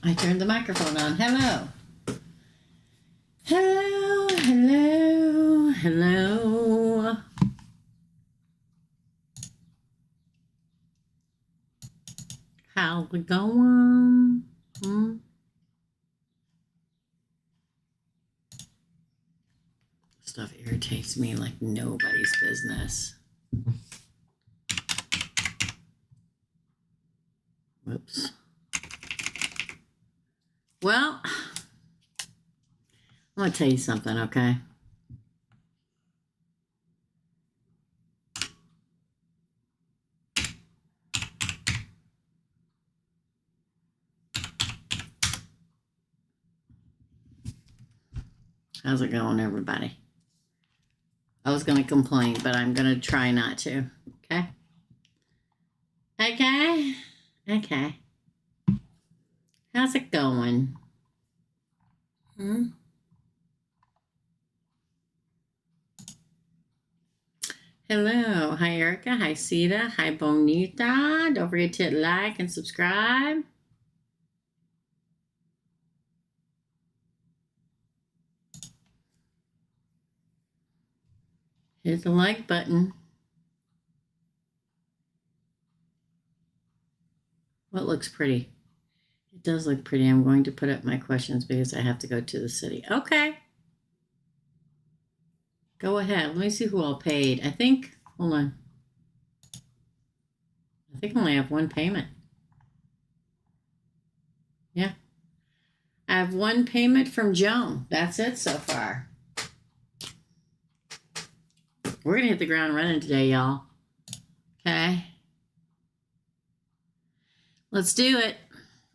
I turned the microphone on. Hello. Hello, hello, hello. How's it going? Stuff irritates me like nobody's business. Whoops. Well, I'm going to tell you something, okay? How's it going, everybody? I was going to complain, but I'm going to try not to, okay? Okay. How's it going? Hello. Hi, Erica. Hi, Sita. Hi, Bonita. Don't forget to hit like and subscribe. Hit the like button. What looks pretty? It does look pretty. I'm going to put up my questions because I have to go to the city. Okay. Go ahead. Let me see who all paid. Hold on. I think I only have one payment. Yeah. I have one payment from Joan. That's it so far. We're going to hit the ground running today, y'all. Okay. Let's do it.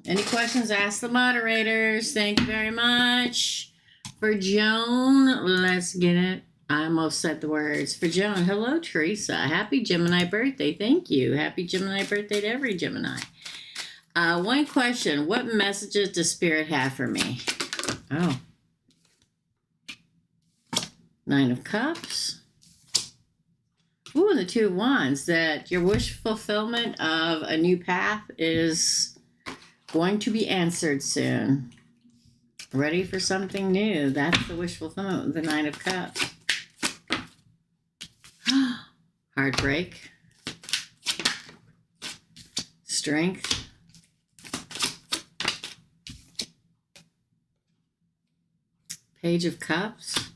Any questions, ask the moderators. Thank you very much. For Joan, let's get it. I almost said the words. For Joan, hello, Teresa. Happy Gemini birthday. Thank you. Happy Gemini birthday to every Gemini. One question. What messages does Spirit have for me? Oh. 9 of Cups. Ooh, and the 2 of Wands. That your wish fulfillment of a new path is going to be answered soon. Ready for something new. That's the wish fulfillment with the 9 of Cups. Heartbreak. Strength. Page of Cups.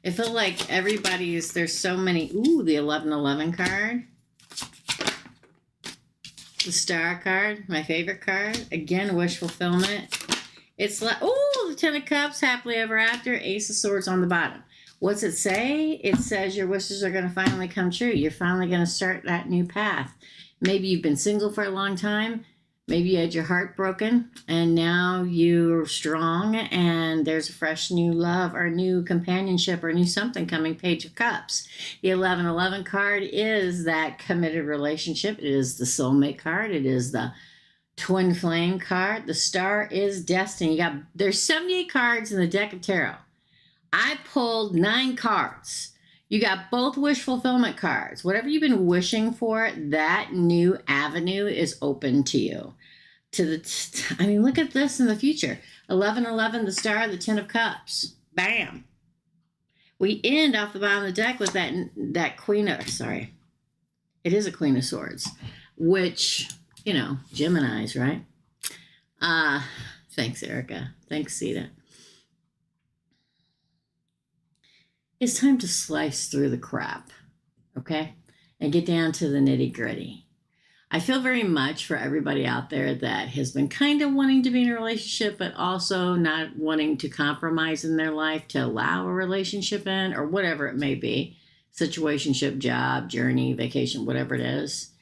I feel like there's so many. Ooh, the 1111 card. The Star card, my favorite card. Again, wish fulfillment. It's like, ooh, the 10 of Cups, happily ever after. Ace of Swords on the bottom. What's it say? It says your wishes are going to finally come true. You're finally going to start that new path. Maybe you've been single for a long time. Maybe you had your heart broken and now you're strong and there's a fresh new love or new companionship or new something coming. Page of Cups. The 1111 card is that committed relationship. It is the soulmate card. It is the twin flame card. The Star is destiny. There's 78 cards in the deck of tarot. I pulled 9 cards. You got both wish fulfillment cards. Whatever you've been wishing for, that new avenue is open to you. Look at this in the future. 1111, the Star, the 10 of Cups. Bam. We end off the bottom of the deck with that Queen of, sorry. It is a Queen of Swords, which, Geminis, right? Thanks, Erica. Thanks, Sita. It's time to slice through the crap, okay? And get down to the nitty gritty. I feel very much for everybody out there that has been kind of wanting to be in a relationship, but also not wanting to compromise in their life to allow a relationship in, or whatever it may be. Situationship, job, journey, vacation, whatever it is.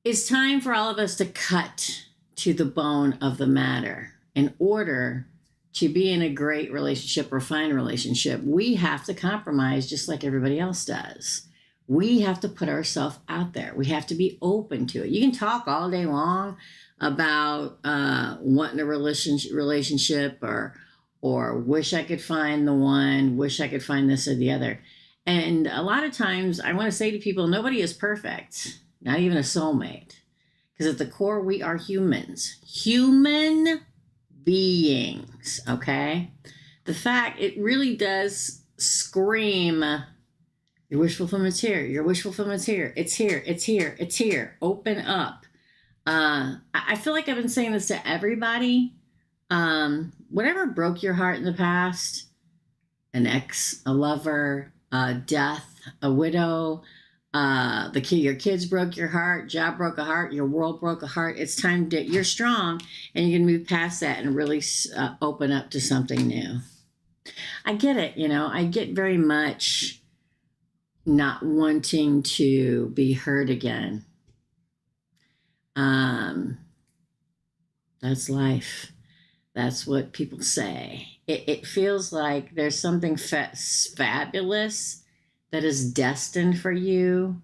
It's time for all of us to cut to the bone of the matter. In order to be in a great relationship or fine relationship, we have to compromise just like everybody else does. We have to put ourselves out there. We have to be open to it. You can talk all day long about wanting a relationship or wish I could find the one, wish I could find this or the other. And a lot of times I want to say to people, nobody is perfect, not even a soulmate. Because at the core, we are humans. Human beings, okay? The fact, it really does scream, your wish fulfillment's here. Your wish fulfillment's here. It's here. It's here. It's here. Open up. I feel like I've been saying this to everybody. Whatever broke your heart in the past, an ex, a lover, death, a widow, your kids broke your heart, job broke a heart, your world broke a heart. It's time to, you're strong and you can move past that and really open up to something new. I get it. I get very much not wanting to be hurt again. That's life. That's what people say. It feels like there's something fabulous that is destined for you.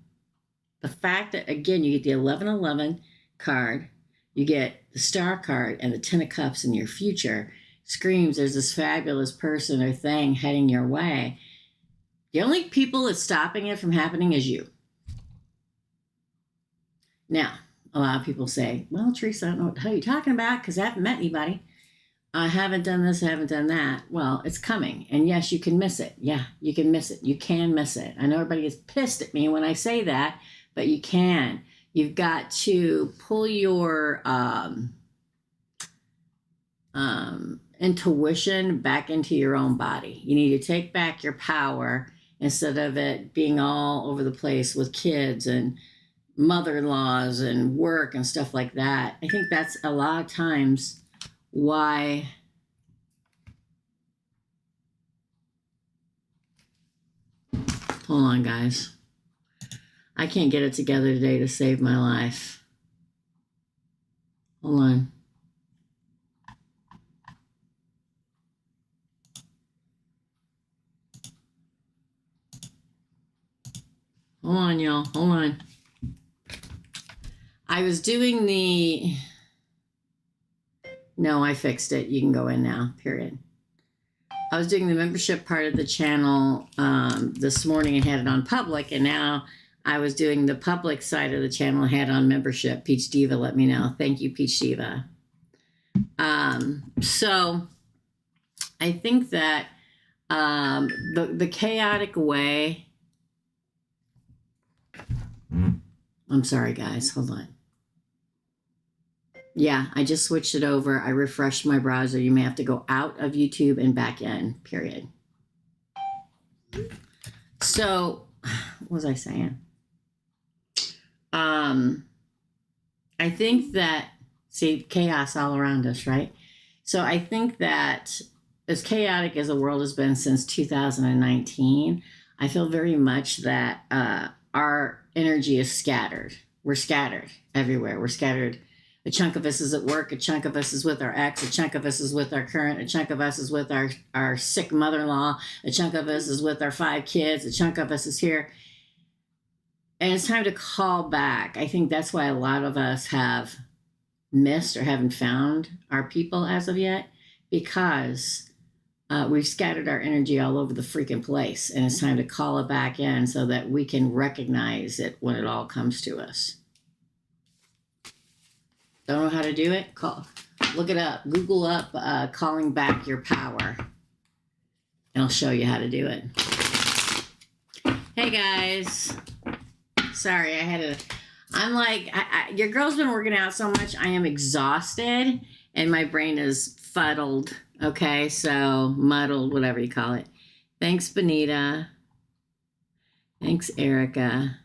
The fact that, again, you get the 1111 card, you get the star card, and the 10 of cups in your future screams there's this fabulous person or thing heading your way. The only people that's stopping it from happening is you. Now, a lot of people say, well, Teresa, I don't know what the hell you're talking about because I haven't met anybody. I haven't done this, I haven't done that. Well, it's coming. And yes, you can miss it. Yeah, you can miss it. You can miss it. I know everybody gets pissed at me when I say that, but you can. You've got to pull your intuition back into your own body. You need to take back your power instead of it being all over the place with kids and mother-in-laws and work and stuff like that. I think that's a lot of times why hold on, guys. I can't get it together today to save my life. Hold on. Hold on, y'all. Hold on. I was doing the... No, I fixed it. You can go in now, period. I was doing the membership part of the channel this morning and had it on public, and now I was doing the public side of the channel and had on membership. Peach Diva let me know. Thank you, Peach Diva. So I think that the chaotic way... I'm sorry, guys. Hold on. Yeah, I just switched it over. I refreshed my browser. You may have to go out of YouTube and back in, period. So, what was I saying? I think that, see, chaos all around us, right? So I think that as chaotic as the world has been since 2019, I feel very much that our energy is scattered. We're scattered everywhere. We're scattered. A chunk of us is at work. A chunk of us is with our ex. A chunk of us is with our current. A chunk of us is with our sick mother-in-law. A chunk of us is with our 5 kids. A chunk of us is here. And it's time to call back. I think that's why a lot of us have missed or haven't found our people as of yet, because we've scattered our energy all over the freaking place. And it's time to call it back in so that we can recognize it when it all comes to us. Don't know how to do it? Look it up. Google up calling back your power. And I'll show you how to do it. Hey, guys. Sorry, I'm like, your girl's been working out so much, I am exhausted, and my brain is fuddled, okay? So, muddled, whatever you call it. Thanks, Benita. Thanks, Erica.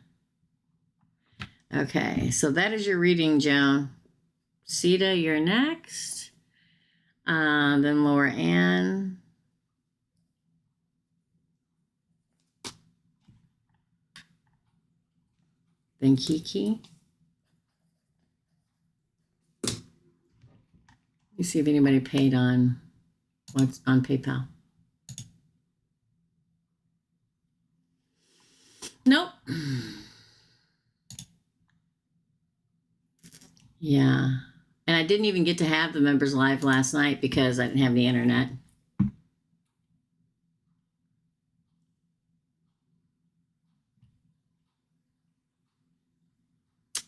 Okay, so that is your reading, Joan. Sita, you're next. Then Laura Ann. Then Kiki. You see if anybody paid on what's on PayPal. Nope. Yeah. And I didn't even get to have the members live last night because I didn't have the internet.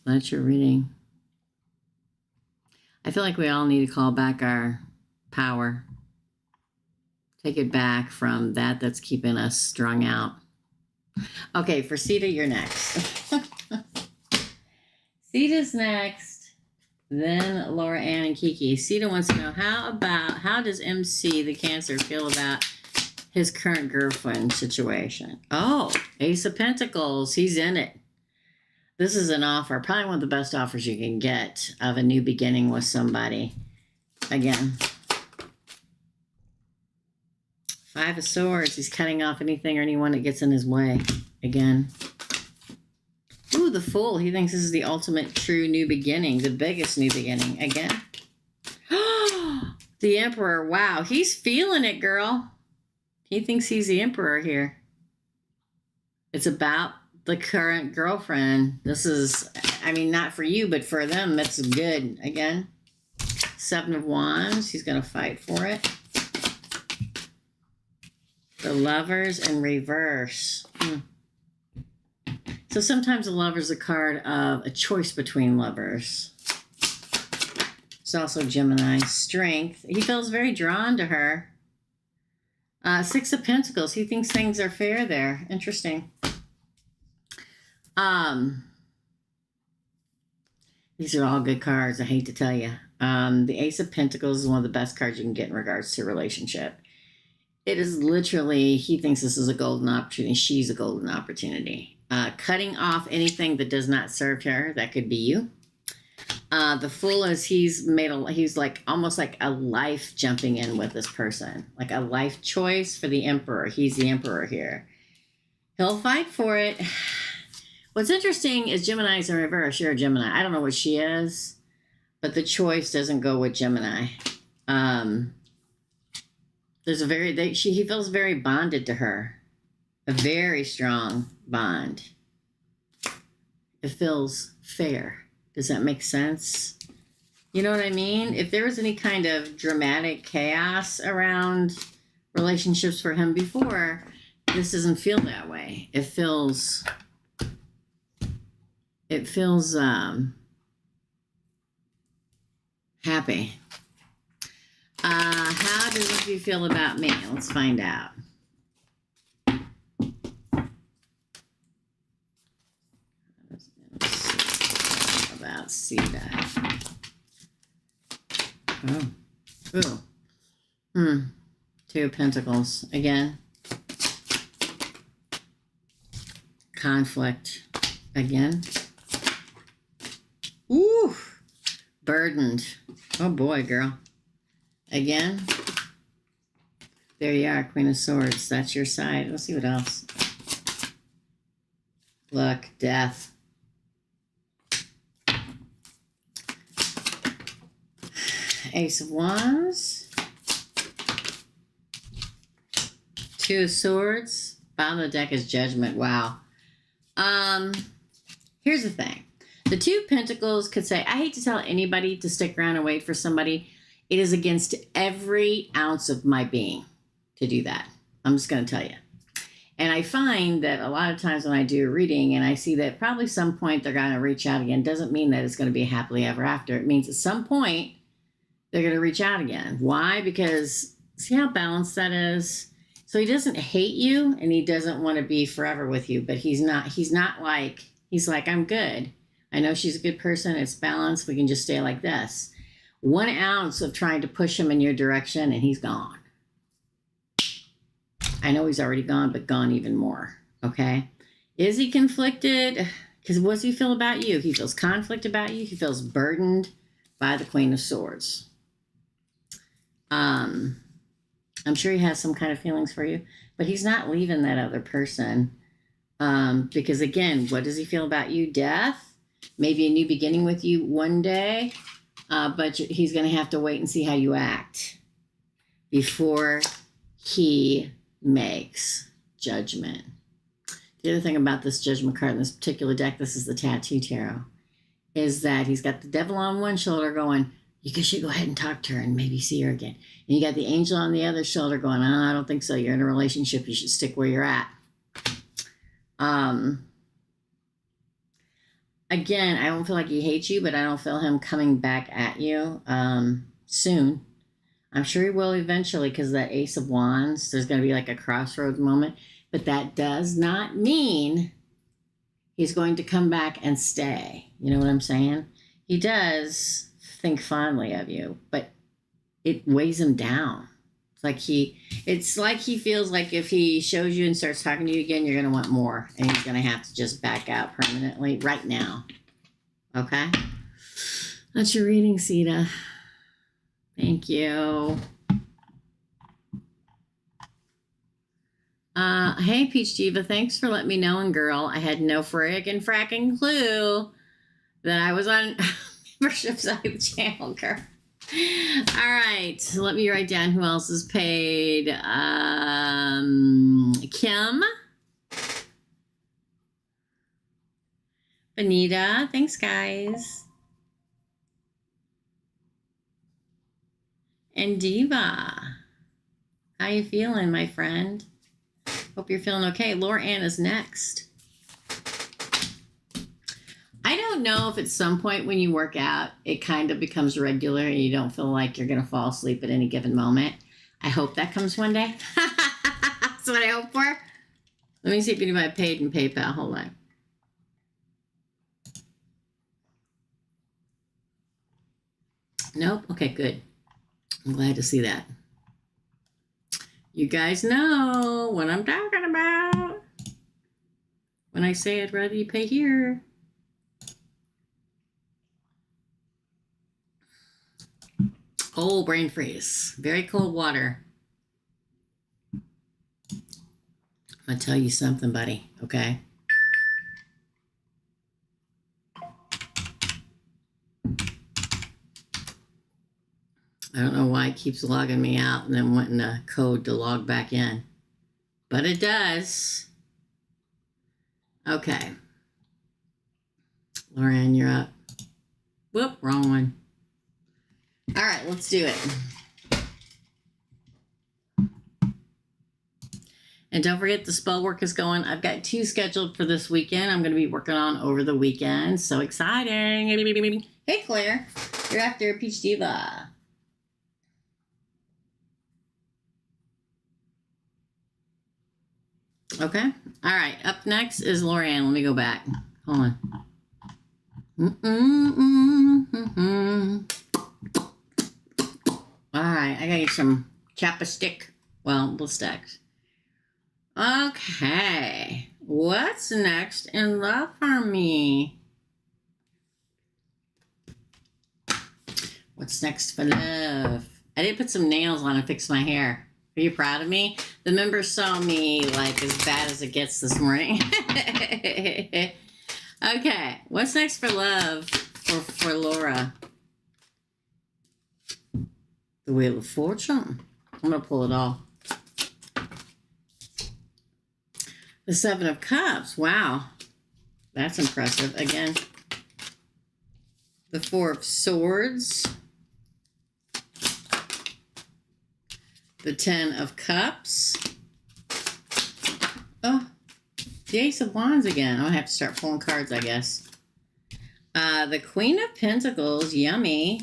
That's your reading. I feel like we all need to call back our power. Take it back from that's keeping us strung out. Okay, for Sita, you're next. Sita's next. Then Laura Ann and Kiki. Sita wants to know, how does MC, the Cancer, feel about his current girlfriend situation? Oh, Ace of Pentacles. He's in it. This is an offer, probably one of the best offers you can get of a new beginning with somebody. Again, Five of Swords. He's cutting off anything or anyone that gets in his way. Again. Ooh, the Fool. He thinks this is the ultimate true new beginning. The biggest new beginning. Again. The Emperor. Wow. He's feeling it, girl. He thinks he's the Emperor here. It's about the current girlfriend. This is, I mean, not for you, but for them, that's good. Again. Seven of Wands. He's going to fight for it. The Lovers in reverse. So sometimes the Lover's a card of a choice between lovers. It's also Gemini. Strength. He feels very drawn to her. Six of Pentacles. He thinks things are fair there. Interesting. These are all good cards. I hate to tell you. The Ace of Pentacles is one of the best cards you can get in regards to a relationship. It is literally, he thinks this is a golden opportunity. She's a golden opportunity. Cutting off anything that does not serve her. That could be you. The Fool is he's like almost like a life jumping in with this person. Like a life choice for the Emperor. He's the Emperor here. He'll fight for it. What's interesting is Gemini's in reverse. You're a Gemini. I don't know what she is, but the choice doesn't go with Gemini. There's he feels very bonded to her. A very strong bond. It feels fair. Does that make sense? You know what I mean? If there was any kind of dramatic chaos around relationships for him before, this doesn't feel that way. It feels happy. How does you feel about me? Let's find out. About Sita. Two of Pentacles again. Conflict again. Ooh, burdened. Oh boy, girl. Again. There you are, Queen of Swords. That's your side. Let's see what else. Look, death. Ace of Wands. Two of Swords. Bottom of the deck is Judgment. Wow. Here's the thing. The Two of Pentacles could say, I hate to tell anybody to stick around and wait for somebody. It is against every ounce of my being to do that. I'm just going to tell you. And I find that a lot of times when I do a reading and I see that probably some point they're going to reach out again, doesn't mean that it's going to be happily ever after. It means at some point they're going to reach out again. Why? Because see how balanced that is? So he doesn't hate you and he doesn't want to be forever with you, but he's like, I'm good. I know she's a good person. It's balanced. We can just stay like this. 1 ounce of trying to push him in your direction and he's gone. I know he's already gone, but gone even more. Okay. Is he conflicted? Because what does he feel about you? He feels conflict about you. He feels burdened by the Queen of Swords. I'm sure he has some kind of feelings for you, but he's not leaving that other person. Because again, what does he feel about you? Death, maybe a new beginning with you one day. But he's going to have to wait and see how you act before he makes judgment. The other thing about this Judgment card in this particular deck, this is the Tattoo Tarot, is that he's got the Devil on one shoulder going, you should go ahead and talk to her and maybe see her again. And you got the Angel on the other shoulder going, I don't think so. You're in a relationship. You should stick where you're at. Again, I don't feel like he hates you, but I don't feel him coming back at you soon. I'm sure he will eventually because that Ace of Wands, there's going to be like a crossroads moment. But that does not mean he's going to come back and stay. You know what I'm saying? He does think fondly of you, but it weighs him down. It's like he feels like if he shows you and starts talking to you again, you're going to want more. And he's going to have to just back out permanently right now. Okay? That's your reading, Sita. Thank you. Hey, Peach Diva, thanks for letting me know. And girl, I had no frickin' fracking clue that I was on membership side of the channel, girl. All right, so let me write down who else is paid. Kim. Benita, thanks, guys. And Diva. How you feeling, my friend? Hope you're feeling okay. Laura Ann is next. I don't know if at some point when you work out, it kind of becomes regular and you don't feel like you're going to fall asleep at any given moment. I hope that comes one day. That's what I hope for. Let me see if anybody paid in PayPal. Hold on. Nope. Okay, good. I'm glad to see that. You guys know what I'm talking about when I say I'd rather you pay here. Oh, brain freeze. Very cold water. I'm going to tell you something, buddy, okay? I don't know why it keeps logging me out and then wanting a code to log back in. But it does. Okay. Lauren, you're up. Whoop, wrong one. All right, let's do it. And don't forget the spell work is going. I've got 2 scheduled for this weekend. I'm going to be working on over the weekend. So exciting. Hey, Claire. You're after Peach Diva. Okay. All right. Up next is Lorianne. Let me go back. Hold on. All right. I got you some chapstick. Well, we'll stack. Okay. What's next in love for me? What's next for love? I did put some nails on and fix my hair. Are you proud of me? The members saw me like as bad as it gets this morning. Okay, what's next for love for Laura? The Wheel of Fortune. I'm going to pull it all. The 7 of Cups. Wow. That's impressive. Again, the 4 of Swords. The 10 of Cups. Oh, the Ace of Wands again. I'll have to start pulling cards, I guess. The Queen of Pentacles. Yummy.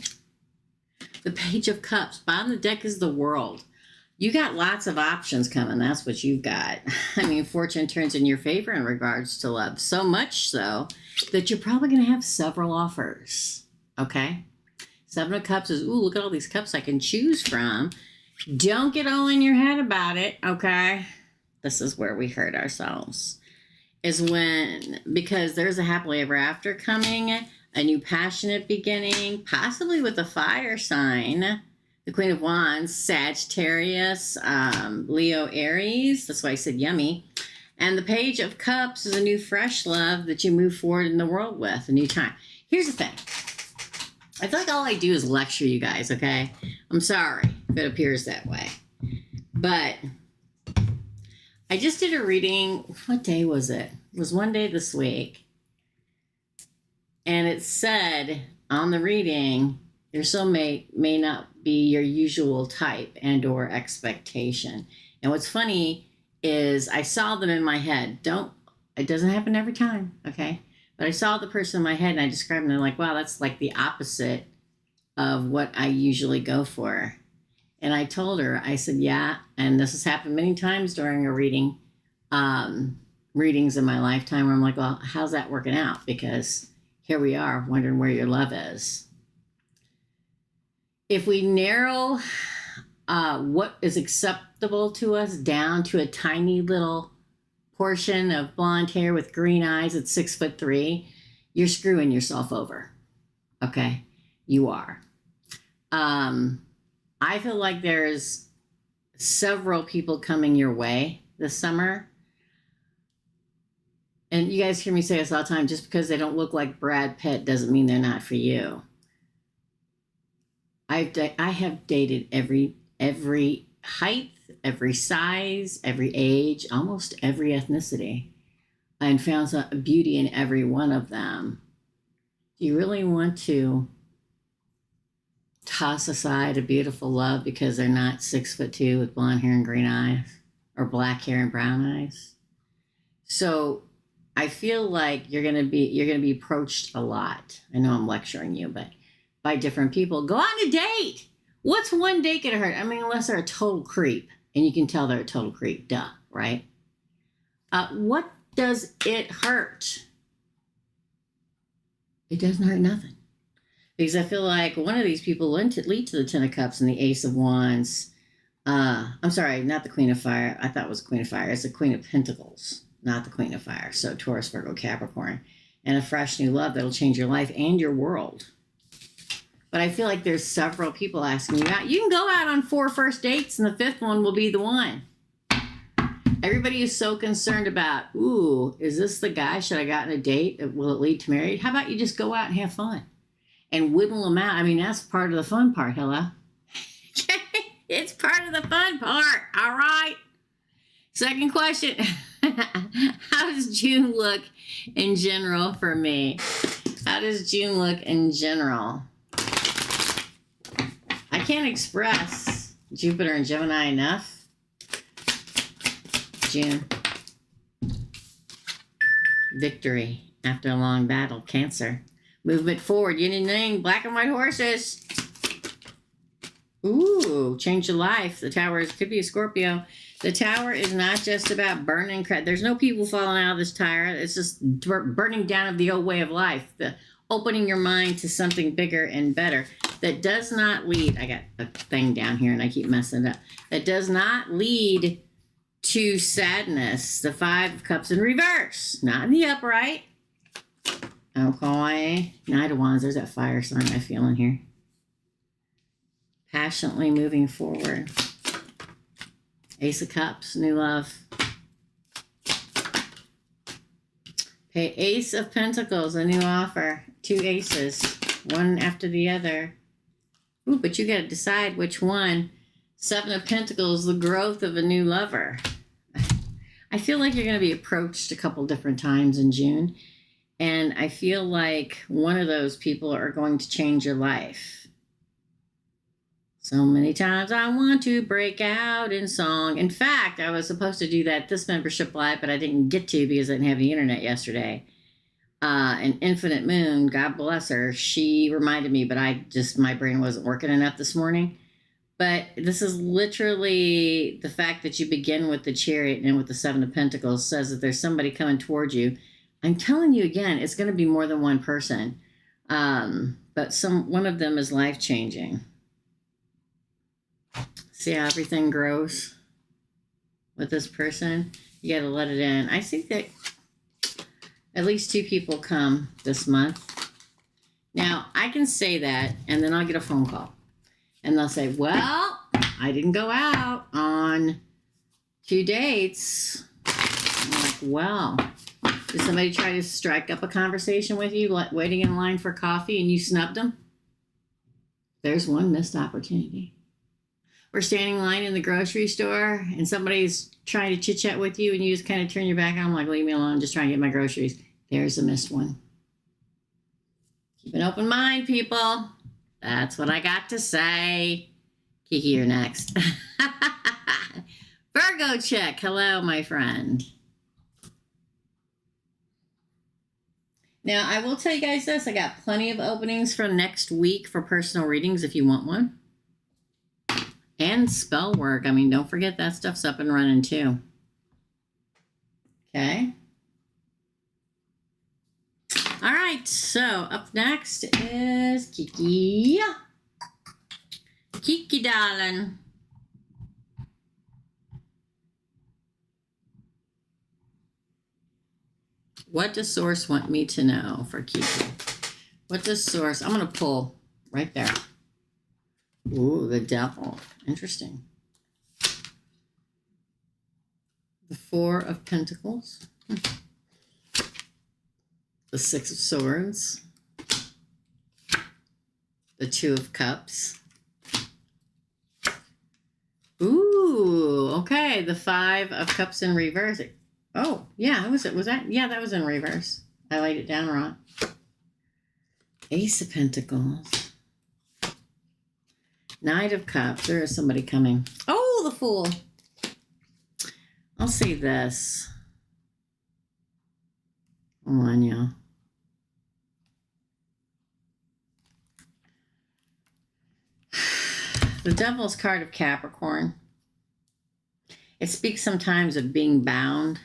The Page of Cups. Bottom of the deck is the World. You got lots of options coming. That's what you've got. I mean, fortune turns in your favor in regards to love. So much so that you're probably going to have several offers. Okay? 7 of Cups is, ooh, look at all these cups I can choose from. Don't get all in your head about it, okay? This is where we hurt ourselves. Is when, because there's a happily ever after coming, a new passionate beginning, possibly with a fire sign. The Queen of Wands, Sagittarius, Leo, Aries. That's why I said yummy. And the Page of Cups is a new fresh love that you move forward in the world with, a new time. Here's the thing. I feel like all I do is lecture you guys, okay? I'm sorry if it appears that way. But I just did a reading. What day was it? It was one day this week. And it said on the reading, your soulmate may not be your usual type and or expectation. And what's funny is I saw them in my head. It doesn't happen every time, okay? But I saw the person in my head and I described them. And they're like, wow, that's like the opposite of what I usually go for. And I told her, I said, yeah, and this has happened many times during a readings in my lifetime where I'm like, well, how's that working out? Because here we are wondering where your love is. If we narrow what is acceptable to us down to a tiny little portion of blonde hair with green eyes at 6'3", you're screwing yourself over. Okay, you are. I feel like there's several people coming your way this summer. And you guys hear me say this all the time, just because they don't look like Brad Pitt doesn't mean they're not for you. I have dated every height, every size, every age, almost every ethnicity, and found some beauty in every one of them. Do you really want to toss aside a beautiful love because they're not 6'2" with blonde hair and green eyes, or black hair and brown eyes? So I feel like you're gonna be approached a lot. I know I'm lecturing you, but by different people. Go on a date. What's one date gonna hurt? I mean, unless they're a total creep, and you can tell they're a total creep. Duh, right? What does it hurt? It doesn't hurt nothing. Because I feel like one of these people lead to the Ten of Cups and the Ace of Wands. I'm sorry, not the Queen of Fire. I thought it was Queen of Fire. It's the Queen of Pentacles, not the Queen of Fire. So Taurus, Virgo, Capricorn. And a fresh new love that'll change your life and your world. But I feel like there's several people asking you out. You can go out on 4 first dates and the 5th one will be the one. Everybody is so concerned about, ooh, is this the guy? Should I go on a date? Will it lead to marriage? How about you just go out and have fun? And whittle them out. I mean, that's part of the fun part, hello? It's part of the fun part, all right? Second question. How does June look in general for me? How does June look in general? I can't express Jupiter and Gemini enough. June. Victory after a long battle. Cancer. Movement forward, yin and yang, black and white horses. Ooh, change your life. The Tower could be a Scorpio. The Tower is not just about burning crap. There's no people falling out of this tower. It's just burning down of the old way of life. The opening your mind to something bigger and better. That does not lead, I got a thing down here and I keep messing it up. That does not lead to sadness. The 5 of Cups in reverse, not in the upright. Okay, Knight of Wands, there's that fire sign I feel in here. Passionately moving forward. Ace of Cups, new love. Okay, Ace of Pentacles, a new offer. 2 aces, one after the other. Ooh, but you got to decide which one. 7 of Pentacles, the growth of a new lover. I feel like you're going to be approached a couple different times in June. And I feel like one of those people are going to change your life. So many times I want to break out in song. In fact, I was supposed to do that this membership live, but I didn't get to because I didn't have the internet yesterday. And Infinite Moon, God bless her, she reminded me, but my brain wasn't working enough this morning. But this is literally the fact that you begin with the Chariot and with the 7 of Pentacles says that there's somebody coming towards you. I'm telling you again, it's going to be more than one person. But one of them is life-changing. See how everything grows with this person? You got to let it in. I think that at least 2 people come this month. Now, I can say that, and then I'll get a phone call. And they'll say, well, I didn't go out on 2 dates. I'm like, well, did somebody try to strike up a conversation with you, like waiting in line for coffee, and you snubbed them? There's one missed opportunity. Or standing in line in the grocery store, and somebody's trying to chit-chat with you, and you just kind of turn your back on them, like, leave me alone, just trying to get my groceries. There's a missed one. Keep an open mind, people. That's what I got to say. Kiki, you're next. Virgo check. Hello, my friend. Now, I will tell you guys this. I got plenty of openings for next week for personal readings if you want one. And spell work. I mean, don't forget that stuff's up and running too. Okay. All right. So up next is Kiki. Kiki, darling. What does Source want me to know for Kiki? What does Source... I'm going to pull right there. Ooh, the Devil. Interesting. The Four of Pentacles. The Six of Swords. The Two of Cups. Ooh, okay. The Five of Cups in reverse. Oh, yeah, was that? Yeah, that was in reverse. I laid it down wrong. Ace of Pentacles. Knight of Cups. There is somebody coming. Oh, the Fool. I'll say this. Hold on, y'all. The Devil's card of Capricorn. It speaks sometimes of being bound.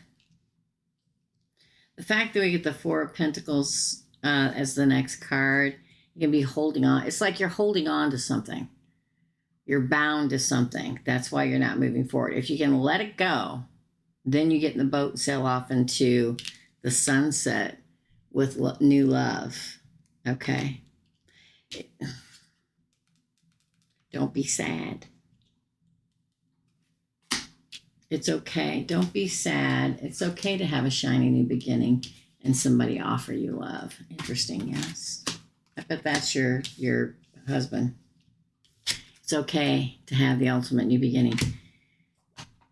The fact that we get the Four of Pentacles as the next card, you can be holding on. It's like you're holding on to something. You're bound to something. That's why you're not moving forward. If you can let it go, then you get in the boat and sail off into the sunset with new love. Okay? Don't be sad. It's okay. Don't be sad. It's okay to have a shiny new beginning and somebody offer you love. Interesting, yes. I bet that's your husband. It's okay to have the ultimate new beginning.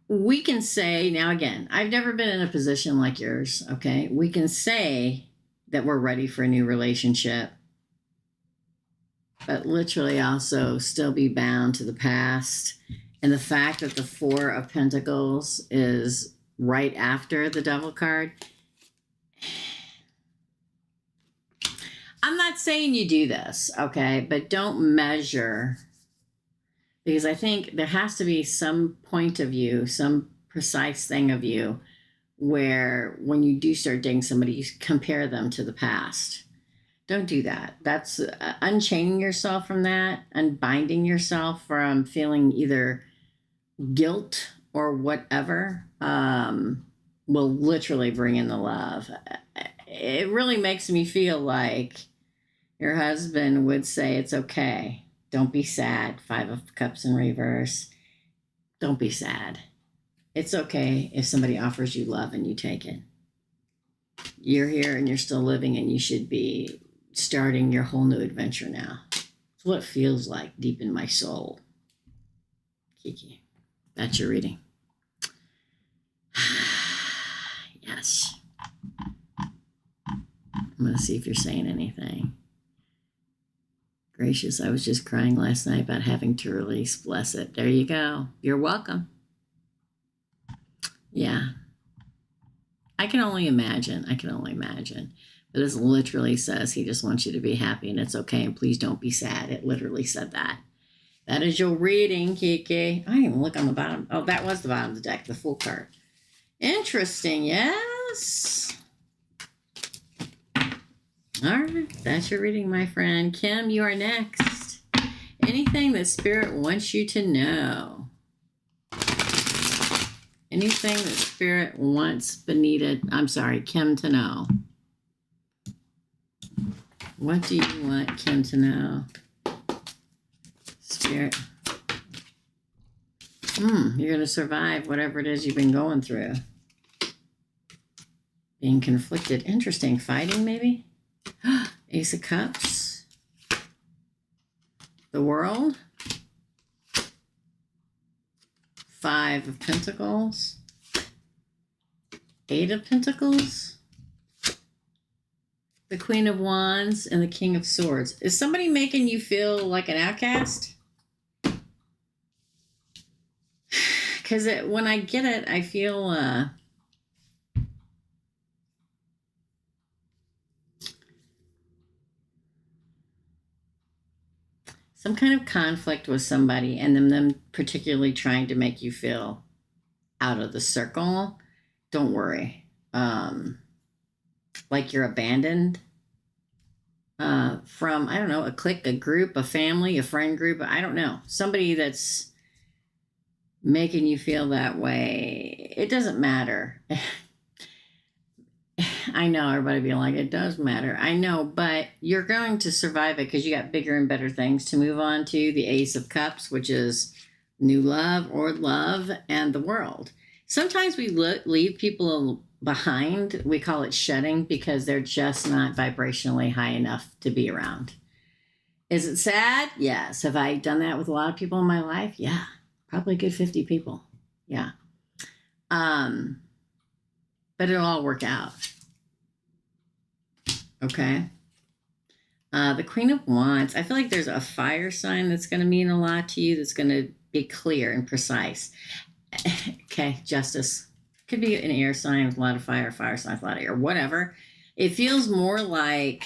We can say, now again, I've never been in a position like yours, okay? We can say that we're ready for a new relationship, but literally also still be bound to the past. And the fact that the Four of Pentacles is right after the Devil card, I'm not saying you do this, okay? But don't measure, because I think there has to be some point of you, some precise thing of you, where when you do start dating somebody, you compare them to the past. Don't do that. That's unchaining yourself from that, unbinding yourself from feeling either guilt or whatever, will literally bring in the love. It really makes me feel like your husband would say, it's okay. Don't be sad. Five of Cups in reverse. Don't be sad. It's okay if somebody offers you love and you take it. You're here and you're still living, and you should be starting your whole new adventure now. It's what it feels like deep in my soul. Kiki, that's your reading. Yes. I'm going to see if you're saying anything. Gracious, I was just crying last night about having to release. Bless it. There you go. You're welcome. Yeah. I can only imagine. But it literally says he just wants you to be happy and it's okay. And please don't be sad. It literally said that. That is your reading, Kiki. I didn't even look on the bottom. Oh, that was the bottom of the deck, the Fool card. Interesting, yes. All right, that's your reading, my friend. Kim, you are next. Anything that Spirit wants you to know. Anything that Spirit wants Kim to know. What do you want Kim to know? Spirit. You're going to survive whatever it is you've been going through. Being conflicted. Interesting. Fighting, maybe? Ace of Cups. The World. Five of Pentacles. Eight of Pentacles. The Queen of Wands and the King of Swords. Is somebody making you feel like an outcast? Because when I get it, I feel some kind of conflict with somebody, and them particularly trying to make you feel out of the circle, don't worry. Like you're abandoned from, I don't know, a clique, a group, a family, a friend group. I don't know. Somebody that's making you feel that way. It doesn't matter. I know everybody be like, it does matter. I know, but you're going to survive it because you got bigger and better things to move on to. The Ace of Cups, which is new love or love and the world. Sometimes we leave people behind. We call it shedding because they're just not vibrationally high enough to be around. Is it sad? Yes. Have I done that with a lot of people in my life? Yeah. Probably a good 50 people. Yeah. But it'll all work out. Okay. The Queen of Wands. I feel like there's a fire sign that's going to mean a lot to you. That's going to be clear and precise. Okay. Justice. Could be an air sign with a lot of fire sign with a lot of air, whatever. It feels more like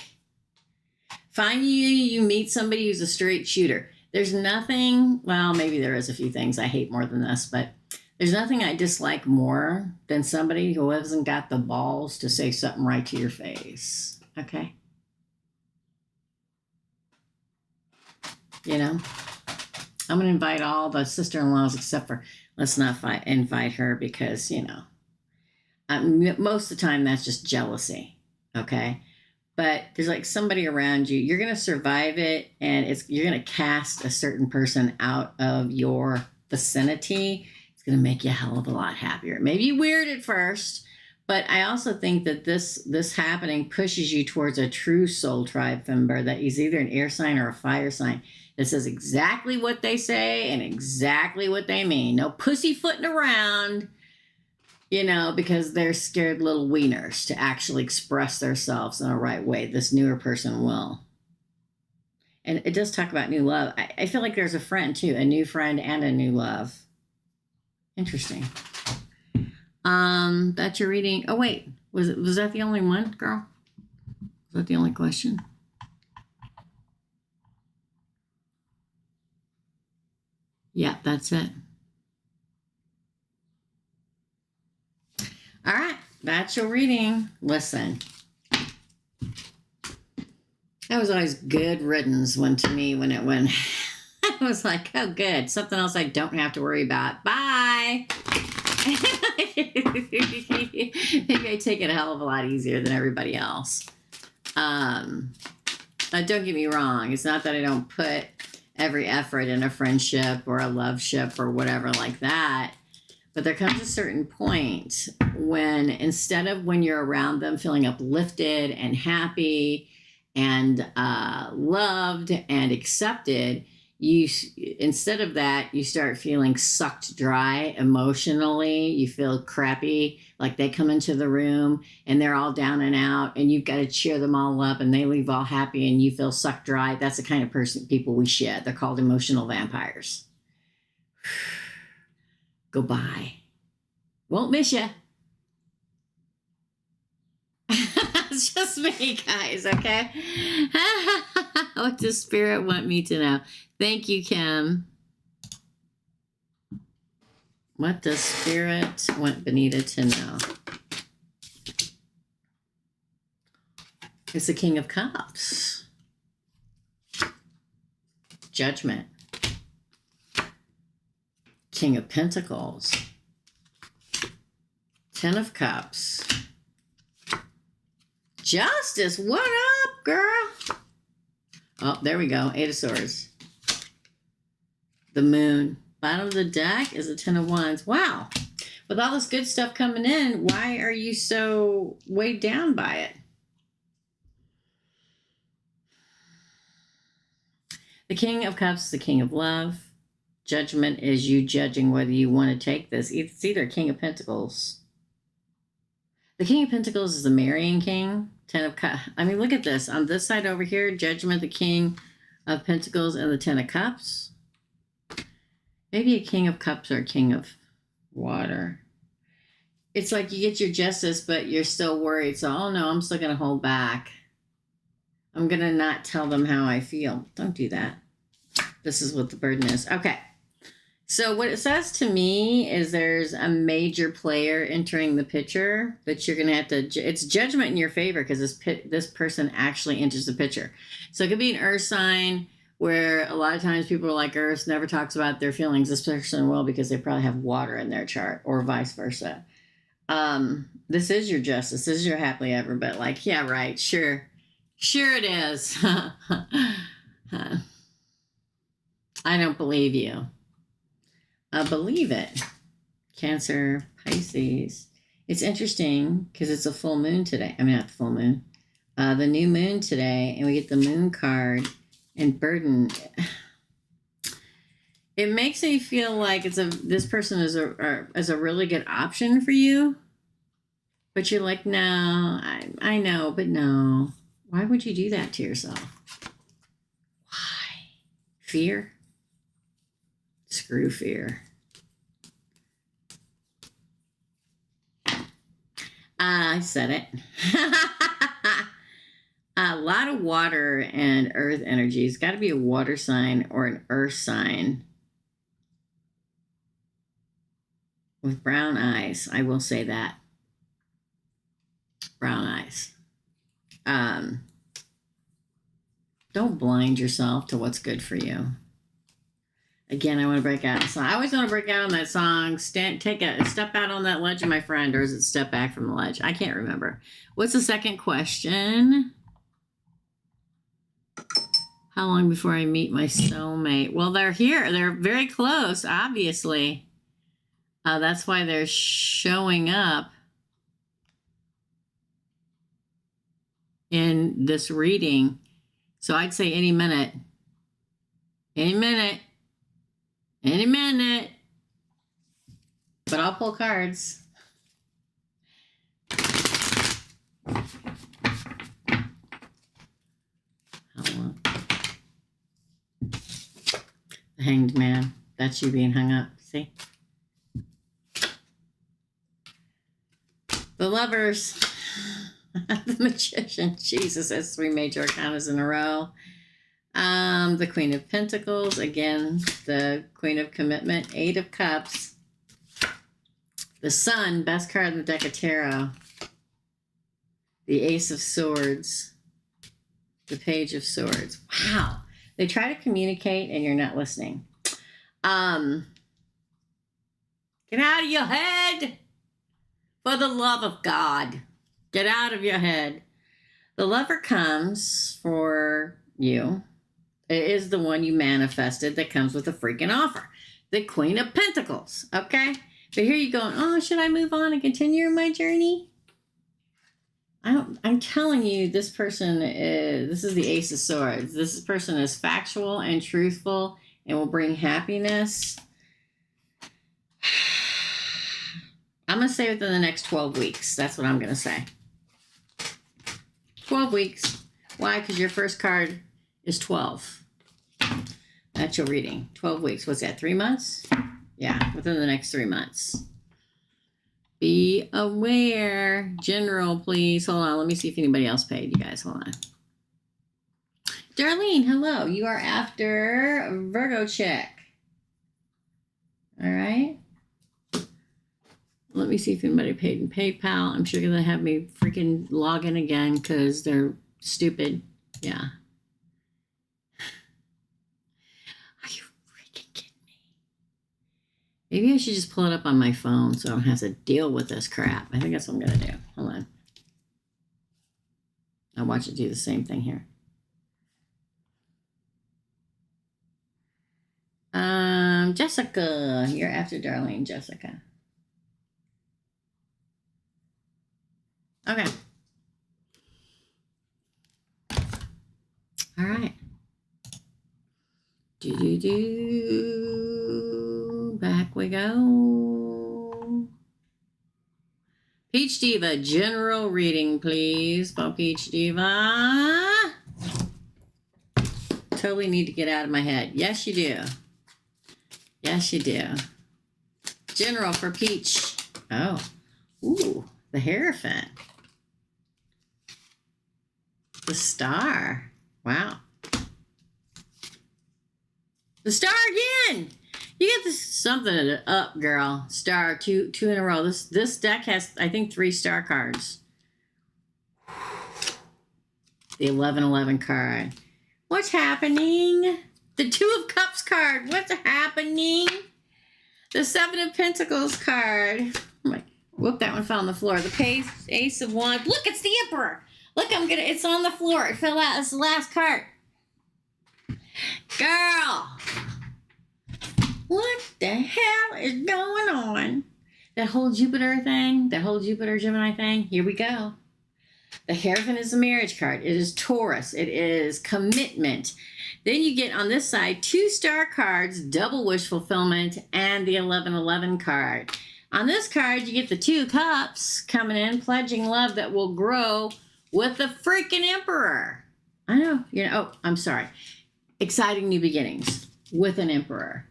finally you meet somebody who's a straight shooter. There's nothing, well, maybe there is a few things I hate more than this, but there's nothing I dislike more than somebody who hasn't got the balls to say something right to your face. Okay? You know? I'm going to invite all the sister-in-laws except for, let's not invite her because, you know, most of the time that's just jealousy. Okay? But there's like somebody around you. You're going to survive it, and you're going to cast a certain person out of your vicinity. It's going to make you a hell of a lot happier. It may be weird at first, but I also think that this happening pushes you towards a true soul tribe member that is either an air sign or a fire sign that says exactly what they say and exactly what they mean. No pussyfooting around. You know, because they're scared little wieners to actually express themselves in a right way. This newer person will. And it does talk about new love. I feel like there's a friend too, a new friend and a new love. Interesting. That's your reading. Oh wait, was that the only one, girl? Was that the only question? Yeah, that's it. All right, that's your reading. Listen, that was always good riddance when it went. I was like, oh, good. Something else I don't have to worry about. Bye. Maybe I take it a hell of a lot easier than everybody else. Don't get me wrong. It's not that I don't put every effort in a friendship or a love ship or whatever like that. But there comes a certain point when instead of when you're around them feeling uplifted and happy and loved and accepted, instead of that, you start feeling sucked dry emotionally. You feel crappy, like they come into the room and they're all down and out and you've got to cheer them all up and they leave all happy and you feel sucked dry. That's the kind of people we shed. They're called emotional vampires. Goodbye. Won't miss you. It's just me, guys, okay? What does Spirit want me to know? Thank you, Kim. What does Spirit want Benita to know? It's the King of Cups. Judgment. King of Pentacles. Ten of Cups. Justice. What up, girl? Oh, there we go. Eight of Swords. The Moon. Bottom of the deck is a Ten of Wands. Wow. With all this good stuff coming in, why are you so weighed down by it? The King of Cups, the King of Love. Judgment is you judging whether you want to take this. It's either King of Pentacles. The King of Pentacles is the marrying king. Ten of Cups. I mean, look at this. On this side over here, Judgment, the King of Pentacles, and the Ten of Cups. Maybe a King of Cups or a King of Water. It's like you get your justice, but you're still worried. So, oh no, I'm still going to hold back. I'm going to not tell them how I feel. Don't do that. This is what the burden is. Okay. So what it says to me is there's a major player entering the picture, but you're going to have to, it's judgment in your favor because this person actually enters the picture. So it could be an earth sign where a lot of times people are like, earth never talks about their feelings. This person will because they probably have water in their chart, or vice versa. This is your justice. This is your happily ever, but like, yeah, right. Sure it is. I don't believe you. Believe it. Cancer, Pisces. It's interesting because it's a full moon today. I mean, not the full moon. The new moon today, and we get the moon card and burden. It makes me feel like this person is a really good option for you. But you're like, no, I know, but no. Why would you do that to yourself? Why? Fear? Screw fear. I said it. A lot of water and earth energy. It's got to be a water sign or an earth sign. With brown eyes. I will say that. Brown eyes. Don't blind yourself to what's good for you. Again, I want to break out. So I always want to break out on that song. Step out on that ledge, my friend, or is it step back from the ledge? I can't remember. What's the second question? How long before I meet my soulmate? Well, they're here. They're very close, obviously. That's why they're showing up in this reading. So I'd say any minute. Any minute. Any minute. But I'll pull cards. How long? The Hanged Man. That's you being hung up. See? The Lovers. The Magician. Jesus, that's 3 major arcanas in a row. The Queen of Pentacles. Again, the Queen of Commitment. 8 of Cups. The Sun, best card in the deck of tarot. The Ace of Swords. The Page of Swords. Wow. They try to communicate and you're not listening. Get out of your head. For the love of God. Get out of your head. The Lover comes for you. It is the one you manifested that comes with a freaking offer. The Queen of Pentacles. Okay? But here you're going, oh, should I move on and continue my journey? I'm telling you, this person this is the Ace of Swords. This person is factual and truthful and will bring happiness. I'm going to say within the next 12 weeks. That's what I'm going to say. 12 weeks. Why? Because your first card is 12. That's your reading. 12 weeks. What's that? 3 months? Yeah, within the next 3 months. Be aware. General, please. Hold on. Let me see if anybody else paid. You guys, hold on. Darlene, hello. You are after Virgo check. All right. Let me see if anybody paid in PayPal. I'm sure they're going to have me freaking log in again because they're stupid. Yeah. Are you freaking kidding me? Maybe I should just pull it up on my phone so I don't have to deal with this crap. I think that's what I'm going to do. Hold on. I'll watch it do the same thing here. Jessica. You're after Darlene, Jessica. Okay. All right. Back we go. Peach Diva, general reading, please. For Peach Diva. Totally need to get out of my head. Yes, you do. Yes, you do. General for Peach. Oh. Ooh, the Hierophant. The Star. Wow. The star again. You get this something up, girl. Star two in a row. This deck has, I think, 3 star cards. The 1111 card. What's happening? The 2 of Cups card. What's happening? The 7 of Pentacles card. Oh my, whoop, that one fell on the floor. The Ace of Wands. Look, it's the Emperor. Look, it's on the floor. It fell out. It's the last card. Girl. What the hell is going on? That whole Jupiter thing, that whole Jupiter Gemini thing. Here we go. The Hierophant is the marriage card. It is Taurus. It is commitment. Then you get on this side 2 star cards, double wish fulfillment, and the 1111 card. On this card, you get the 2 cups coming in, pledging love that will grow with the freaking Emperor. I know, oh, I'm sorry. Exciting new beginnings with an Emperor.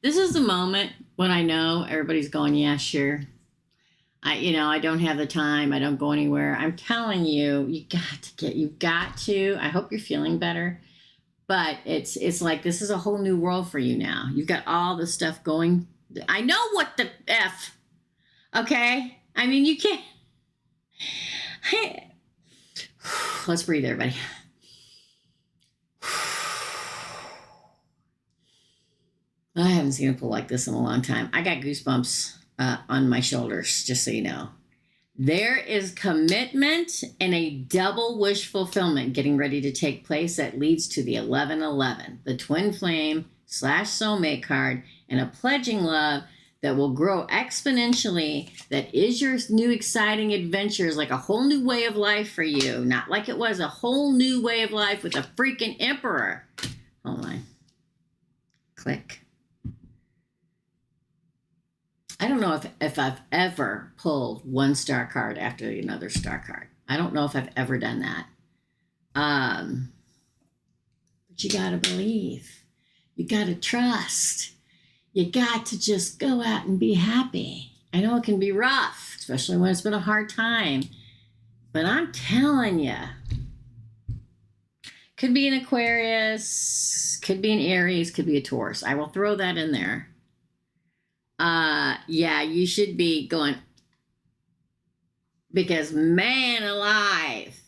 This is the moment when I know everybody's going, yeah, sure. I don't have the time. I don't go anywhere. I'm telling you, you've got to. I hope you're feeling better. But it's like this is a whole new world for you now. You've got all this stuff going. I know what the F. Okay? I mean, you can't. Let's breathe, everybody. I haven't seen a pool like this in a long time. I got goosebumps on my shoulders, just so you know. There is commitment and a double wish fulfillment getting ready to take place that leads to the 1111, the twin flame / soulmate card, and a pledging love that will grow exponentially. That is your new exciting adventures, like a whole new way of life for you. Not like it was a whole new way of life with a freaking Emperor. Hold on. Click. I don't know if I've ever pulled 1 star card after another star card. I don't know if I've ever done that. But you got to believe. You got to trust. You got to just go out and be happy. I know it can be rough, especially when it's been a hard time. But I'm telling you, could be an Aquarius, could be an Aries, could be a Taurus. I will throw that in there. Yeah, you should be going, because man alive,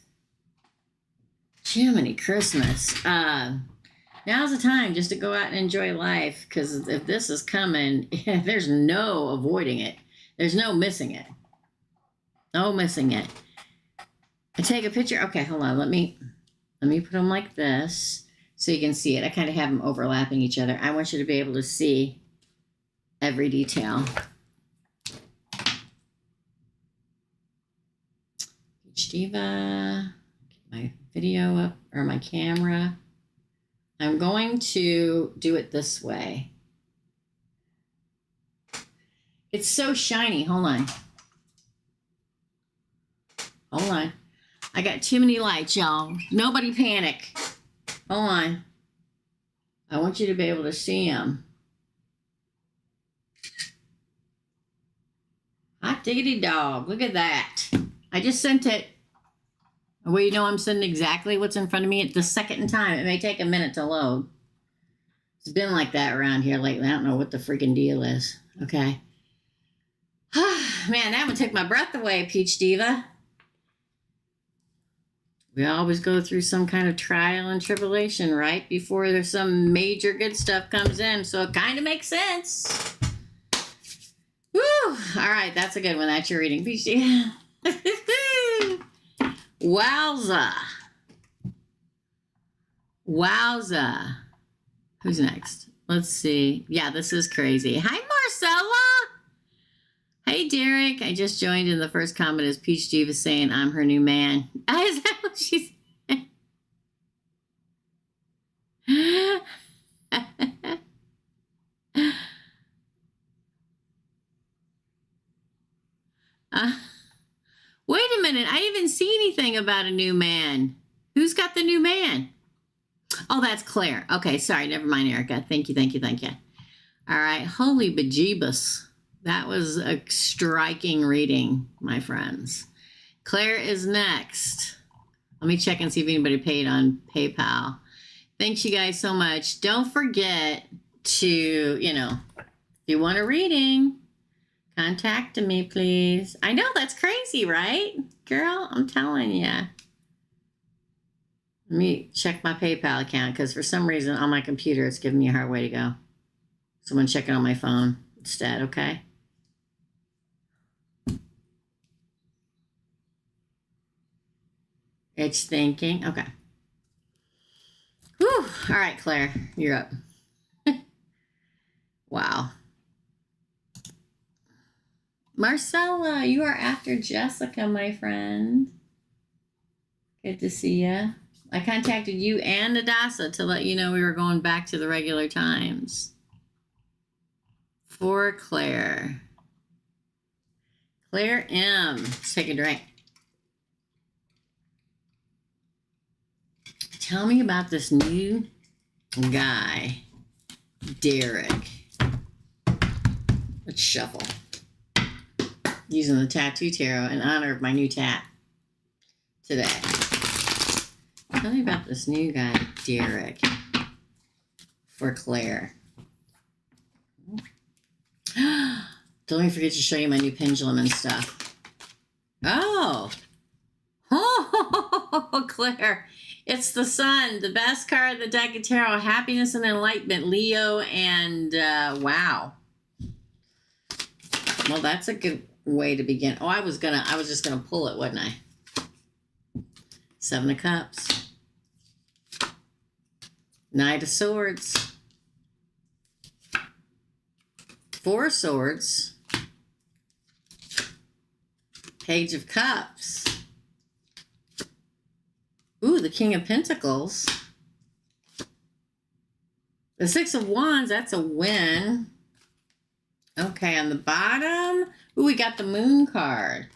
Jiminy Christmas. Now's the time just to go out and enjoy life, because if this is coming, there's no avoiding it. There's no missing it. No missing it. I take a picture. Okay, hold on. Let me put them like this so you can see it. I kind of have them overlapping each other. I want you to be able to see every detail. Peach Diva, get my video up, or my camera. I'm going to do it this way. It's so shiny. Hold on. Hold on. I got too many lights, y'all. Nobody panic. Hold on. I want you to be able to see them. Hot diggity dog. Look at that. I just sent it. Well, you know I'm sending exactly what's in front of me at the second time. It may take a minute to load. It's been like that around here lately. I don't know what the freaking deal is. Okay. Man, that one took my breath away, Peach Diva. We always go through some kind of trial and tribulation, right? Before there's some major good stuff comes in. So it kind of makes sense. Woo! All right, that's a good one. That's your reading, Peach Diva. Wowza. Wowza. Who's next? Let's see. Yeah, this is crazy. Hi, Marcella. Hey, Derek. I just joined in. The first comment is Peach Diva saying I'm her new man. Is that what she said? Wait a minute. I didn't even see anything about a new man. Who's got the new man? Oh, that's Claire. Okay, sorry. Never mind, Erica. Thank you, thank you, thank you. All right. Holy bejeebus. That was a striking reading, my friends. Claire is next. Let me check and see if anybody paid on PayPal. Thanks you guys so much. Don't forget to, if you want a reading, contact me, please. I know that's crazy, right? Girl, I'm telling you. Let me check my PayPal account because for some reason on my computer it's giving me a hard way to go. So I'm going to check it on my phone instead, okay? It's thinking. Okay. Whew. All right, Claire, you're up. Wow. Marcella, you are after Jessica, my friend. Good to see you. I contacted you and Adasa to let you know we were going back to the regular times. For Claire. Claire M. Let's take a drink. Tell me about this new guy, Derek. Let's shuffle. Using the Tattoo Tarot in honor of my new tat today. Tell me about this new guy, Derek, for Claire. Don't forget to show you my new pendulum and stuff. Oh, Claire. It's the Sun, the best card of the deck of tarot. Happiness and enlightenment, Leo, and wow. Well, that's a good way to begin. Oh, I was just gonna pull it, wasn't I? 7 of Cups. Knight of Swords. 4 Swords. Page of Cups. Ooh, the King of Pentacles. The 6 of Wands, that's a win. Okay, on the bottom, ooh, we got the Moon card.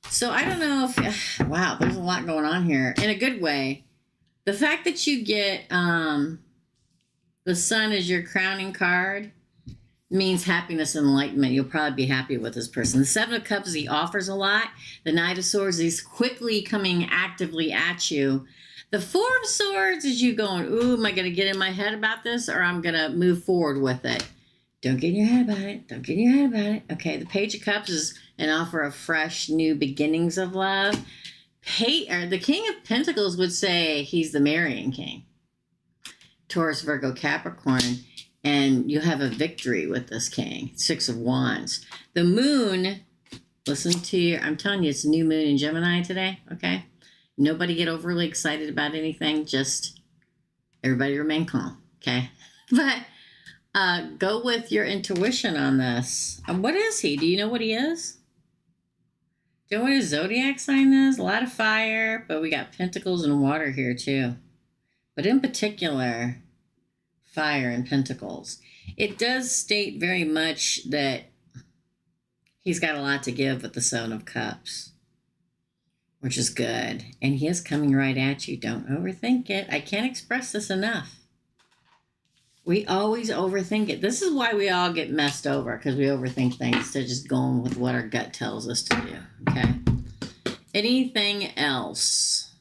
So I don't know if, wow, there's a lot going on here in a good way. The fact that you get the Sun as your crowning card means happiness and enlightenment. You'll probably be happy with this person. The 7 of Cups, he offers a lot. The Knight of Swords, he's quickly coming actively at you. The 4 of Swords is you going, ooh, am I going to get in my head about this or I'm going to move forward with it? Don't get in your head about it. Don't get in your head about it. Okay, the Page of Cups is an offer of fresh, new beginnings of love. The King of Pentacles would say he's the marrying king. Taurus, Virgo, Capricorn. And you have a victory with this king. 6 of Wands. The Moon, listen to your, I'm telling you, it's a new moon in Gemini today, okay? Nobody get overly excited about anything. Just everybody remain calm, okay? But go with your intuition on this. What is he? Do you know what he is? Do you know what his zodiac sign is? A lot of fire, but we got pentacles and water here too. But in particular, fire and pentacles. It does state very much that he's got a lot to give with the 7 of Cups, which is good. And he is coming right at you. Don't overthink it. I can't express this enough. We always overthink it. This is why we all get messed over, because we overthink things instead of just going with what our gut tells us to do. Okay? Anything else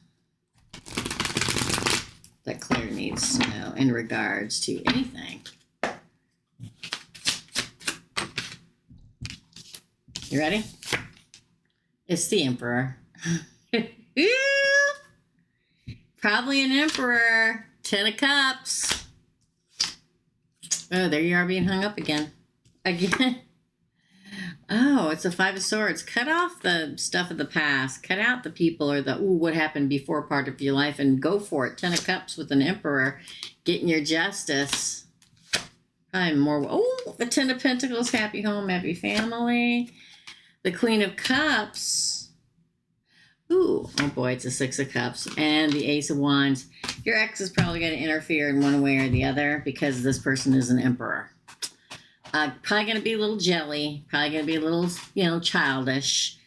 that Claire needs to know in regards to anything? You ready? It's the Emperor. Probably an Emperor. 10 of Cups. Oh, there you are being hung up again. Again. Oh, it's a 5 of Swords. Cut off the stuff of the past. Cut out the people or the, ooh, what happened before part of your life and go for it. 10 of Cups with an Emperor. Getting your justice. I'm more, oh, the 10 of Pentacles. Happy home, happy family. The Queen of Cups. Ooh, oh boy, it's a 6 of Cups. And the Ace of Wands. Your ex is probably going to interfere in one way or the other because this person is an Emperor. Probably going to be a little jelly. Probably going to be a little, childish.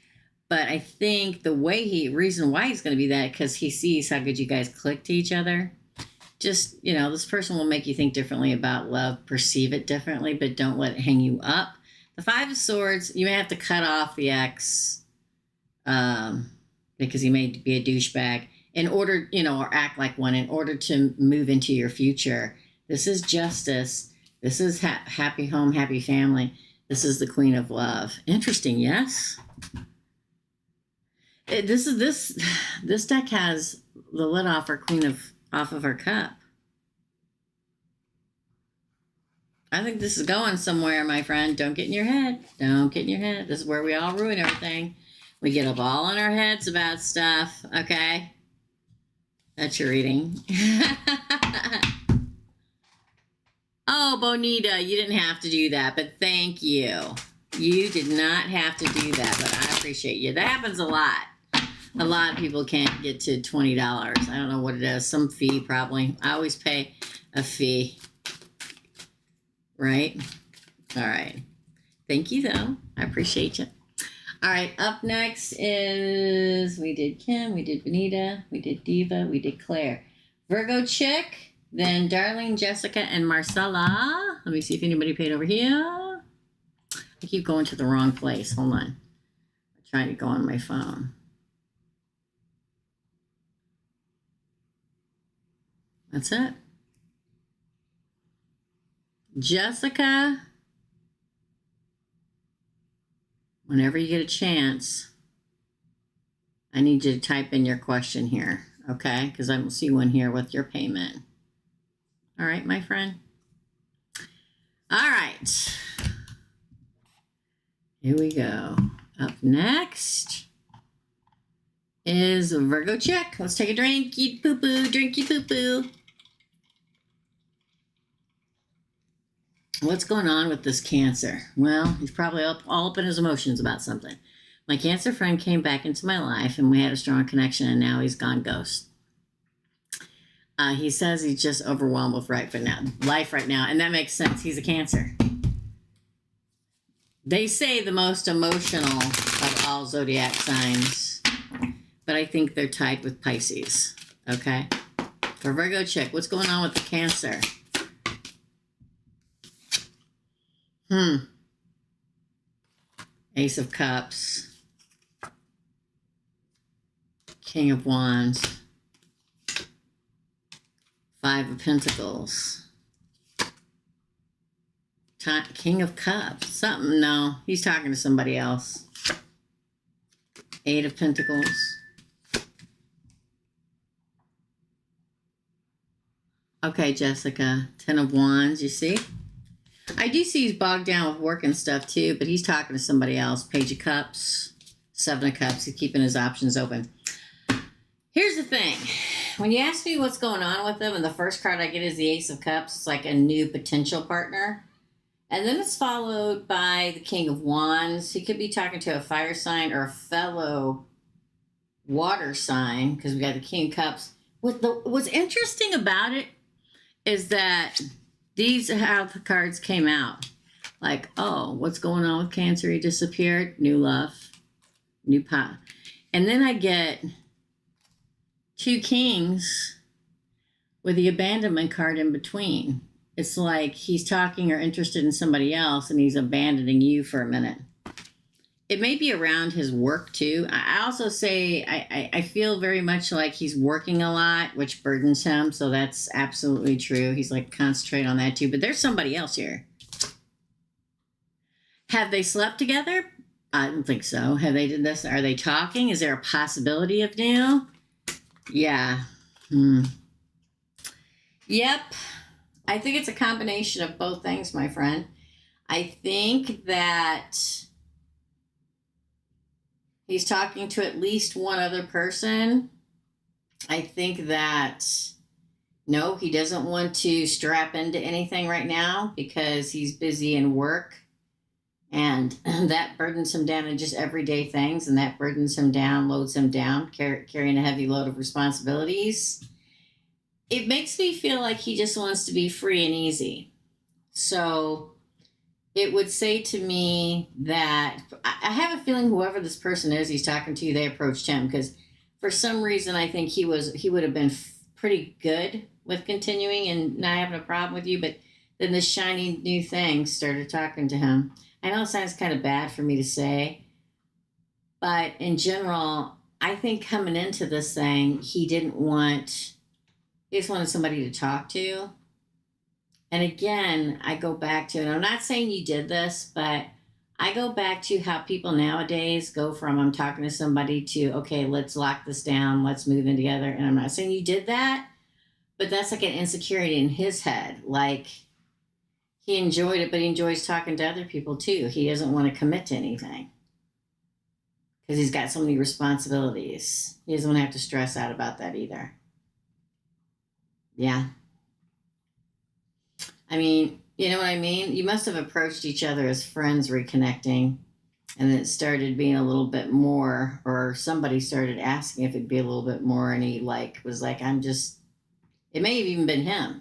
But I think the reason why he's going to be that, because he sees how good you guys click to each other. Just, this person will make you think differently about love, perceive it differently, but don't let it hang you up. The 5 of Swords, you may have to cut off the ex because he may be a douchebag. in order, or act like one in order to move into your future. This is justice. This is happy home, happy family. This is the Queen of Love. Interesting, yes? This deck has the lid off off of her cup. I think this is going somewhere, my friend. Don't get in your head. Don't get in your head. This is where we all ruin everything. We get up all in our heads about stuff, okay? That's your reading. Oh, Bonita, you didn't have to do that, but thank you. You did not have to do that, but I appreciate you. That happens a lot. A lot of people can't get to $20. I don't know what it is. Some fee, probably. I always pay a fee. Right? All right. Thank you, though. I appreciate you. All right. Up next is, we did Kim, we did Benita, we did Diva, we did Claire. Virgo Chick, then Darlene, Jessica, and Marcella. Let me see if anybody paid over here. I keep going to the wrong place. Hold on. I'm trying to go on my phone. That's it. Jessica, whenever you get a chance, I need you to type in your question here, okay? Because I don't see one here with your payment. All right, my friend? All right. Here we go. Up next is Virgo Chick. Let's take a drinky poo-poo, drinky poo-poo. What's going on with this Cancer? Well, he's probably all up in his emotions about something. My Cancer friend came back into my life, and we had a strong connection, and now he's gone ghost. He says he's just overwhelmed with life right now, and that makes sense. He's a Cancer. They say the most emotional of all zodiac signs, but I think they're tied with Pisces, okay? For Virgo Chick, what's going on with the Cancer? Ace of Cups, King of Wands, Five of Pentacles, King of Cups, no, he's talking to somebody else. Eight of Pentacles. Okay, Jessica, Ten of Wands, you see? I do see he's bogged down with work and stuff too, but he's talking to somebody else. Page of Cups, Seven of Cups. He's keeping his options open. Here's the thing. When you ask me what's going on with them, and the first card I get is the Ace of Cups, it's like a new potential partner. And then it's followed by the King of Wands. He could be talking to a fire sign or a fellow water sign, because we got the King of Cups. What's interesting about it is that these are how the cards came out. Like, oh, what's going on with Cancer? He disappeared. New love. New pot. And then I get two kings with the abandonment card in between. It's like he's talking or interested in somebody else, and he's abandoning you for a minute. It may be around his work, too. I also say I feel very much like he's working a lot, which burdens him. So that's absolutely true. He's like, concentrate on that, too. But there's somebody else here. Have they slept together? I don't think so. Have they done this? Are they talking? Is there a possibility of new? Yeah. Yep. I think it's a combination of both things, my friend. I think that he's talking to at least one other person. I think that, no, he doesn't want to strap into anything right now because he's busy in work. And that burdens him down in just everyday things. And that burdens him down, loads him down, carrying a heavy load of responsibilities. It makes me feel like he just wants to be free and easy. So it would say to me that I have a feeling whoever this person is he's talking to, they approached him because for some reason I think he would have been pretty good with continuing and not having a problem with you, but then this shiny new thing started talking to him. I know it sounds kind of bad for me to say, but in general, I think coming into this thing, he just wanted somebody to talk to. And again, I go back to, and I'm not saying you did this, but I go back to how people nowadays go from I'm talking to somebody to, okay, let's lock this down, let's move in together. And I'm not saying you did that, but that's like an insecurity in his head. Like he enjoyed it, but he enjoys talking to other people too. He doesn't want to commit to anything because he's got so many responsibilities. He doesn't want to have to stress out about that either. Yeah. I mean, you know what I mean? You must have approached each other as friends reconnecting, and then it started being a little bit more, or somebody started asking if it'd be a little bit more, and he like was like, I'm just, it may have even been him.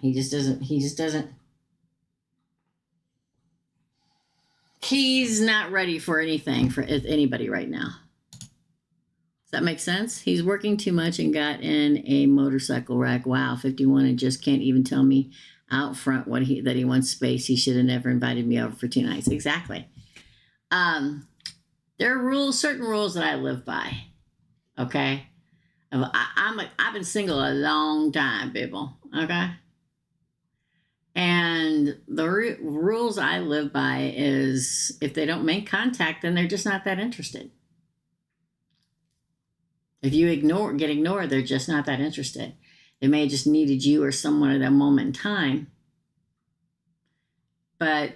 He's not ready for anything for anybody right now. Does that make sense? He's working too much and got in a motorcycle wreck. Wow, 51 and just can't even tell me out front that he wants space. He should have never invited me over for 2 nights. Exactly. There are certain rules that I live by. Okay. I've been single a long time, people. Okay. And the rules I live by is if they don't make contact, then they're just not that interested. If you get ignored, they're just not that interested. They may have just needed you or someone at that moment in time. But,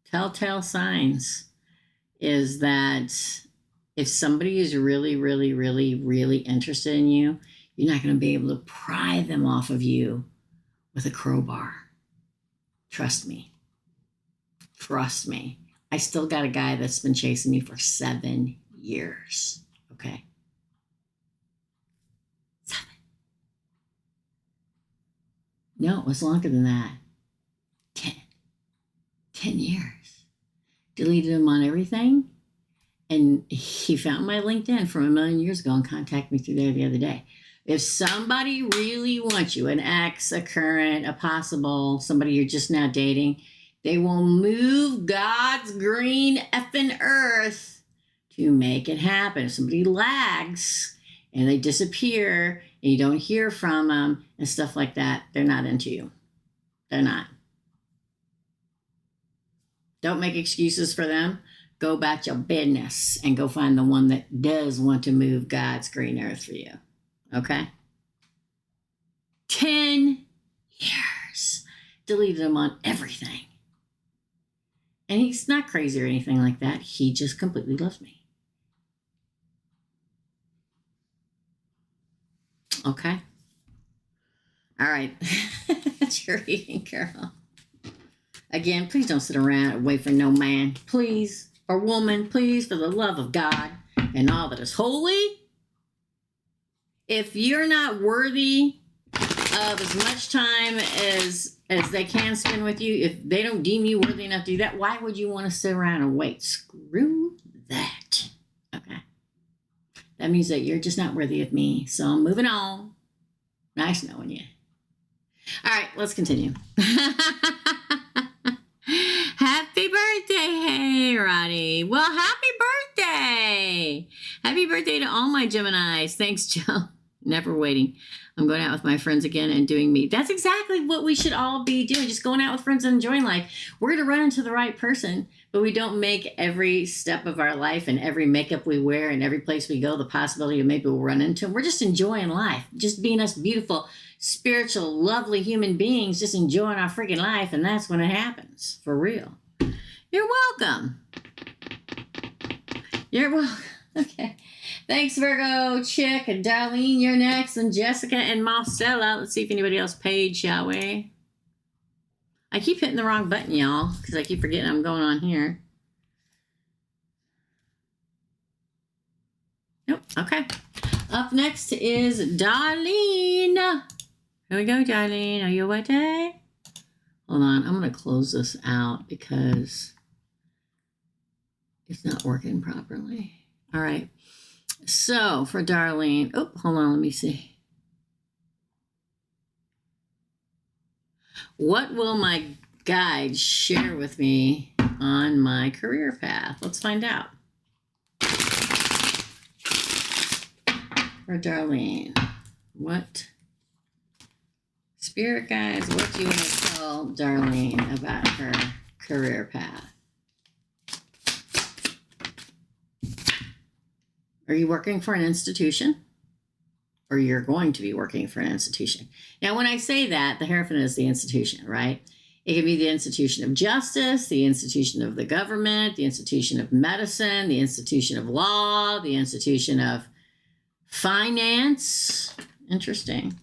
telltale signs is that if somebody is really, really, really, really interested in you, you're not going to be able to pry them off of you with a crowbar. Trust me. Trust me. I still got a guy that's been chasing me for 7 years. Okay. 7. No, it was longer than that. 10 years. Deleted him on everything. And he found my LinkedIn from 1,000,000 years ago and contacted me through there the other day. If somebody really wants you, an ex, a current, a possible, somebody you're just now dating, they will move God's green effing earth to make it happen. If somebody lags and they disappear and you don't hear from them and stuff like that, they're not into you. They're not. Don't make excuses for them. Go about your business and go find the one that does want to move God's green earth for you. Okay? 10 years. Deleted him on everything. And he's not crazy or anything like that. He just completely loves me. Okay? All right. That's your reading, girl. Again, please don't sit around and wait for no man. Please. Or woman, please, for the love of God and all that is holy. If you're not worthy of as much time as they can spend with you, if they don't deem you worthy enough to do that, why would you want to sit around and wait? Screw that. Okay. That means that you're just not worthy of me. So I'm moving on. Nice knowing you. All right, let's continue. Happy birthday, hey, Ronnie. Well, happy birthday. Happy birthday to all my Geminis. Thanks, Joe. Never waiting. I'm going out with my friends again and doing me. That's exactly what we should all be doing. Just going out with friends and enjoying life. We're going to run into the right person, but we don't make every step of our life and every makeup we wear and every place we go the possibility of maybe we'll run into them. We're just enjoying life. Just being us beautiful, spiritual, lovely human beings, just enjoying our freaking life. And that's when it happens. For real. You're welcome. You're welcome. Okay. Thanks, Virgo, Chick, and Darlene, you're next, and Jessica and Marcella. Let's see if anybody else paid, shall we? I keep hitting the wrong button, y'all, because I keep forgetting I'm going on here. Nope. Okay. Up next is Darlene. Here we go, Darlene. Are you ready? Hold on. I'm going to close this out because it's not working properly. All right. So for Darlene, oh, hold on, let me see. What will my guide share with me on my career path? Let's find out. for Darlene. What? Spirit guides, what do you want to tell Darlene about her career path? Are you working for an institution? Or you're going to be working for an institution? Now, when I say that, the Hierophant is the institution, right? It can be the institution of justice, the institution of the government, the institution of medicine, the institution of law, the institution of finance. Interesting.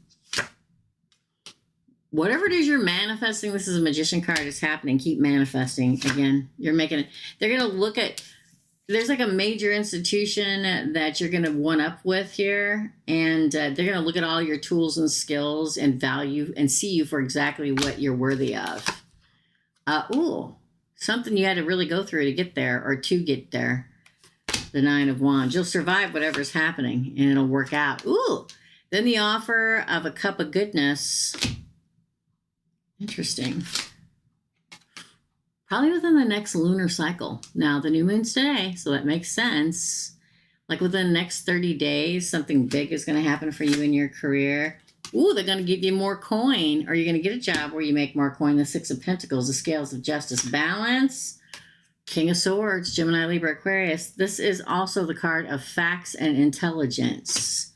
Whatever it is you're manifesting, this is a magician card, it's happening. Keep manifesting. Again, you're making it. They're going to look at, there's like a major institution that you're going to one up with here. And they're going to look at all your tools and skills and value and see you for exactly what you're worthy of. Something you had to really go through to get there or to get there. The Nine of Wands. You'll survive whatever's happening and it'll work out. Then the offer of a cup of goodness. Interesting. Probably within the next lunar cycle. Now, the new moon's today, so that makes sense. Like within the next 30 days, something big is going to happen for you in your career. They're going to give you more coin, or you're going to get a job where you make more coin. The Six of Pentacles, the Scales of Justice, Balance, King of Swords, Gemini, Libra, Aquarius. This is also the card of facts and intelligence.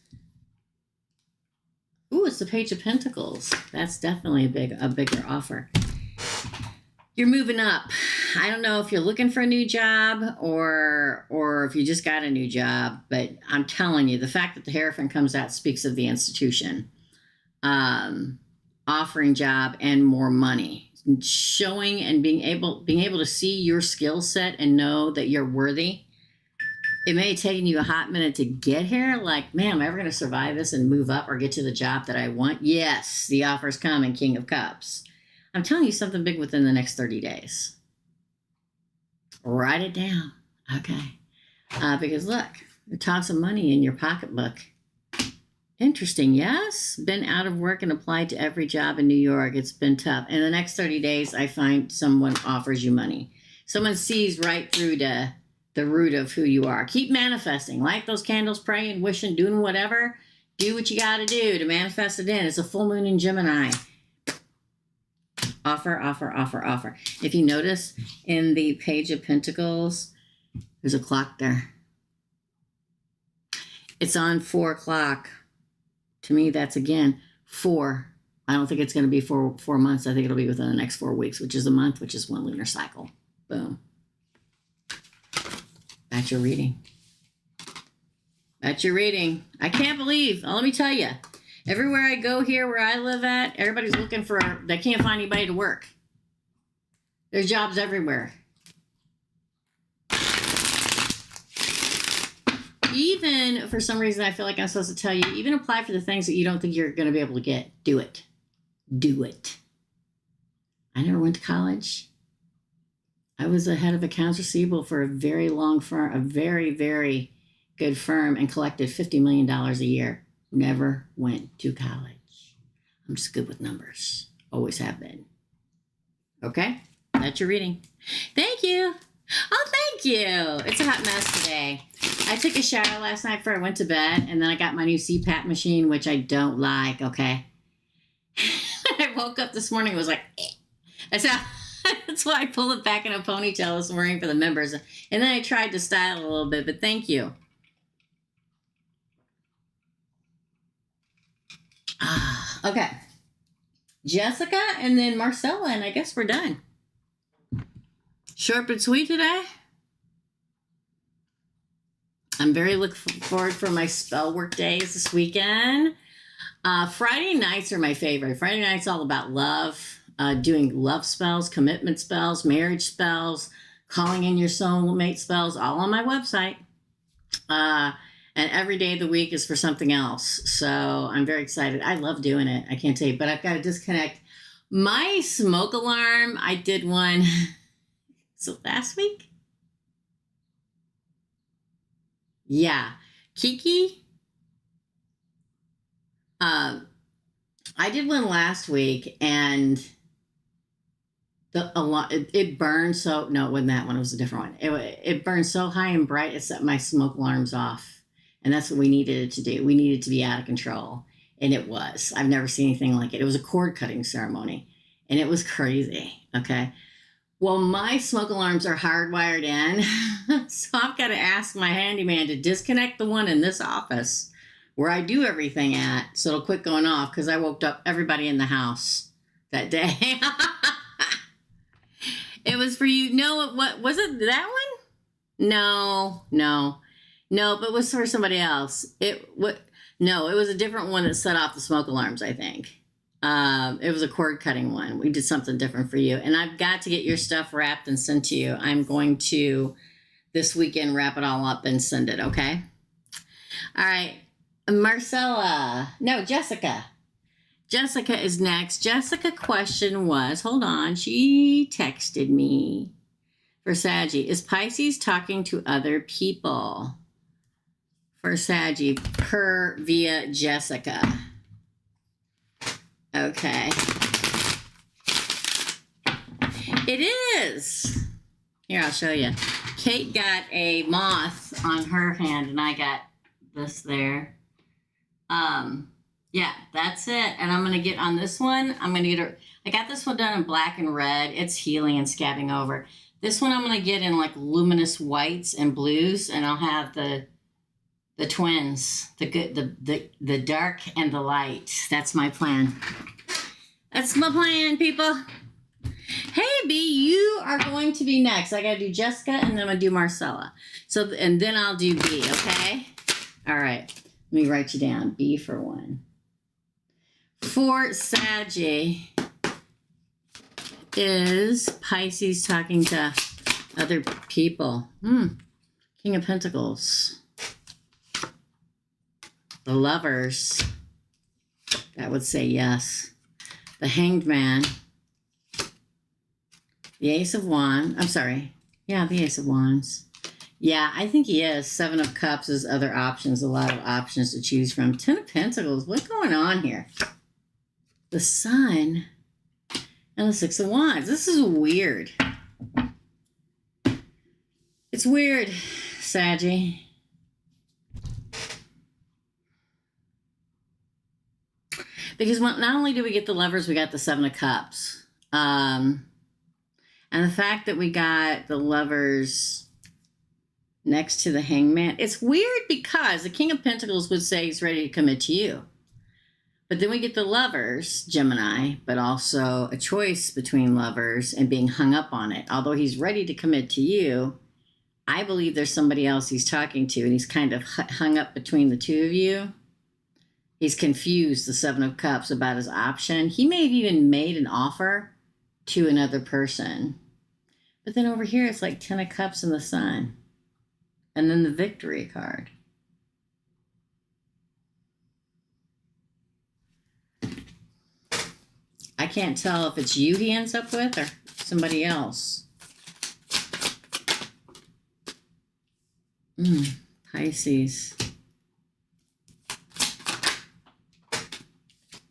It's the Page of Pentacles. That's definitely a bigger offer. You're moving up. I don't know if you're looking for a new job or if you just got a new job, but I'm telling you, the fact that the Hierophant comes out speaks of the institution. Offering job and more money. Showing and being able to see your skill set and know that you're worthy. It may have taken you a hot minute to get here. Like, man, am I ever going to survive this and move up or get to the job that I want? Yes, the offer's coming, King of Cups. I'm telling you something big within the next 30 days. Write it down. Okay. Because look, the toss of money in your pocketbook. Interesting, yes? Been out of work and applied to every job in New York. It's been tough. In the next 30 days, I find someone offers you money. Someone sees right through to the root of who you are. Keep manifesting. Light those candles, praying, wishing, doing whatever. Do what you got to do to manifest it in. It's a full moon in Gemini. Offer, offer, offer, offer. If you notice in the Page of Pentacles, there's a clock there. It's on 4 o'clock. To me, that's again 4. I don't think it's going to be 4 months. I think it'll be within the next 4 weeks, which is a month, which is 1 lunar cycle. Boom. That's your reading. That's your reading. I can't believe. Let me tell you. Everywhere I go here where I live at, everybody's looking for, they can't find anybody to work. There's jobs everywhere. Even, for some reason, I feel like I'm supposed to tell you, even apply for the things that you don't think you're going to be able to get. Do it. Do it. I never went to college. I was the head of accounts receivable for a very long firm, a very, very good firm, and collected $50 million a year. Never went to college. I'm just good with numbers. Always have been. Okay? That's your reading. Thank you. Oh, thank you. It's a hot mess today. I took a shower last night before I went to bed, and then I got my new CPAP machine, which I don't like, okay? I woke up this morning and was like, that's why I pulled it back in a ponytail this morning for the members. And then I tried to style it a little bit, but thank you. Okay. Jessica and then Marcella, and I guess we're done. Short but sweet today. I'm very looking forward for my spell work days this weekend. Friday nights are my favorite. Friday nights all about love. Doing love spells, commitment spells, marriage spells, calling in your soulmate spells, all on my website. And every day of the week is for something else. So I'm very excited. I love doing it. I can't tell you, but I've got to disconnect my smoke alarm. I did one last week. Yeah. Kiki. I did one last week and it burned so, no, it wasn't that one. It was a different one. It burned so high and bright, it set my smoke alarms off. And that's what we needed it to do. We needed to be out of control. And it was. I've never seen anything like it. It was a cord cutting ceremony. And it was crazy. Okay. Well, my smoke alarms are hardwired in. So I've got to ask my handyman to disconnect the one in this office where I do everything at, so it'll quit going off, because I woke up everybody in the house that day. It was for you. No, what was it? That one? No, but it was for somebody else. No, it was a different one that set off the smoke alarms, I think. It was a cord cutting one. We did something different for you. And I've got to get your stuff wrapped and sent to you. I'm going to this weekend wrap it all up and send it, okay? All right. Jessica. Jessica is next. Jessica question was, hold on, she texted me for Saggy. Is Pisces talking to other people? For Saggy, via Jessica. Okay. It is. Here, I'll show you. Kate got a moth on her hand, and I got this there. Yeah, that's it. And I'm going to get on this one. I got this one done in black and red. It's healing and scabbing over. This one I'm going to get in like luminous whites and blues, and I'll have the twins, the dark and the light. That's my plan. That's my plan, people. Hey, B, you are going to be next. I got to do Jessica, and then I'm going to do Marcella. And then I'll do B, okay? All right. Let me write you down. B for one. For Saggy, is Pisces talking to other people? King of Pentacles. The Lovers. That would say yes. The Hanged Man. The Ace of Wands. I'm sorry. Yeah, the Ace of Wands. Yeah, I think he is. Seven of Cups is other options. A lot of options to choose from. Ten of Pentacles. What's going on here? The Sun. And the Six of Wands. This is weird. It's weird, Saggy. Because not only do we get the Lovers, we got the Seven of Cups. And the fact that we got the Lovers next to the Hangman, it's weird because the King of Pentacles would say he's ready to commit to you. But then we get the Lovers, Gemini, but also a choice between Lovers and being hung up on it. Although he's ready to commit to you, I believe there's somebody else he's talking to, and he's kind of hung up between the two of you. He's confused, the Seven of Cups, about his option. He may have even made an offer to another person. But then over here, it's like Ten of Cups and the Sun. And then the Victory card. I can't tell if it's you he ends up with or somebody else. Pisces.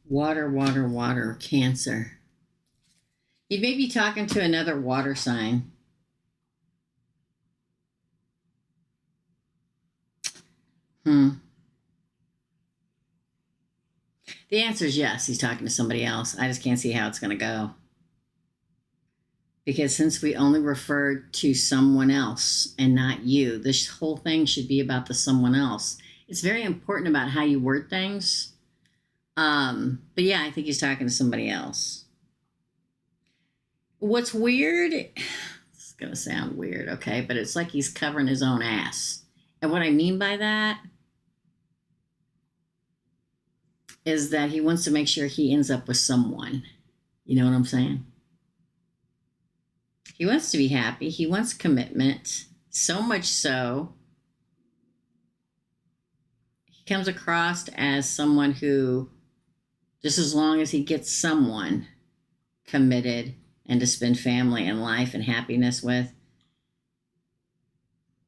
Water, Cancer. You may be talking to another water sign. The answer is yes, he's talking to somebody else. I just can't see how it's going to go. Because since we only referred to someone else and not you, this whole thing should be about the someone else. It's very important about how you word things. But yeah, I think he's talking to somebody else. What's weird, it's going to sound weird, okay? But it's like he's covering his own ass. And what I mean by that is that he wants to make sure he ends up with someone. You know what I'm saying? He wants to be happy. He wants commitment. So much so, he comes across as someone who, just as long as he gets someone committed and to spend family and life and happiness with.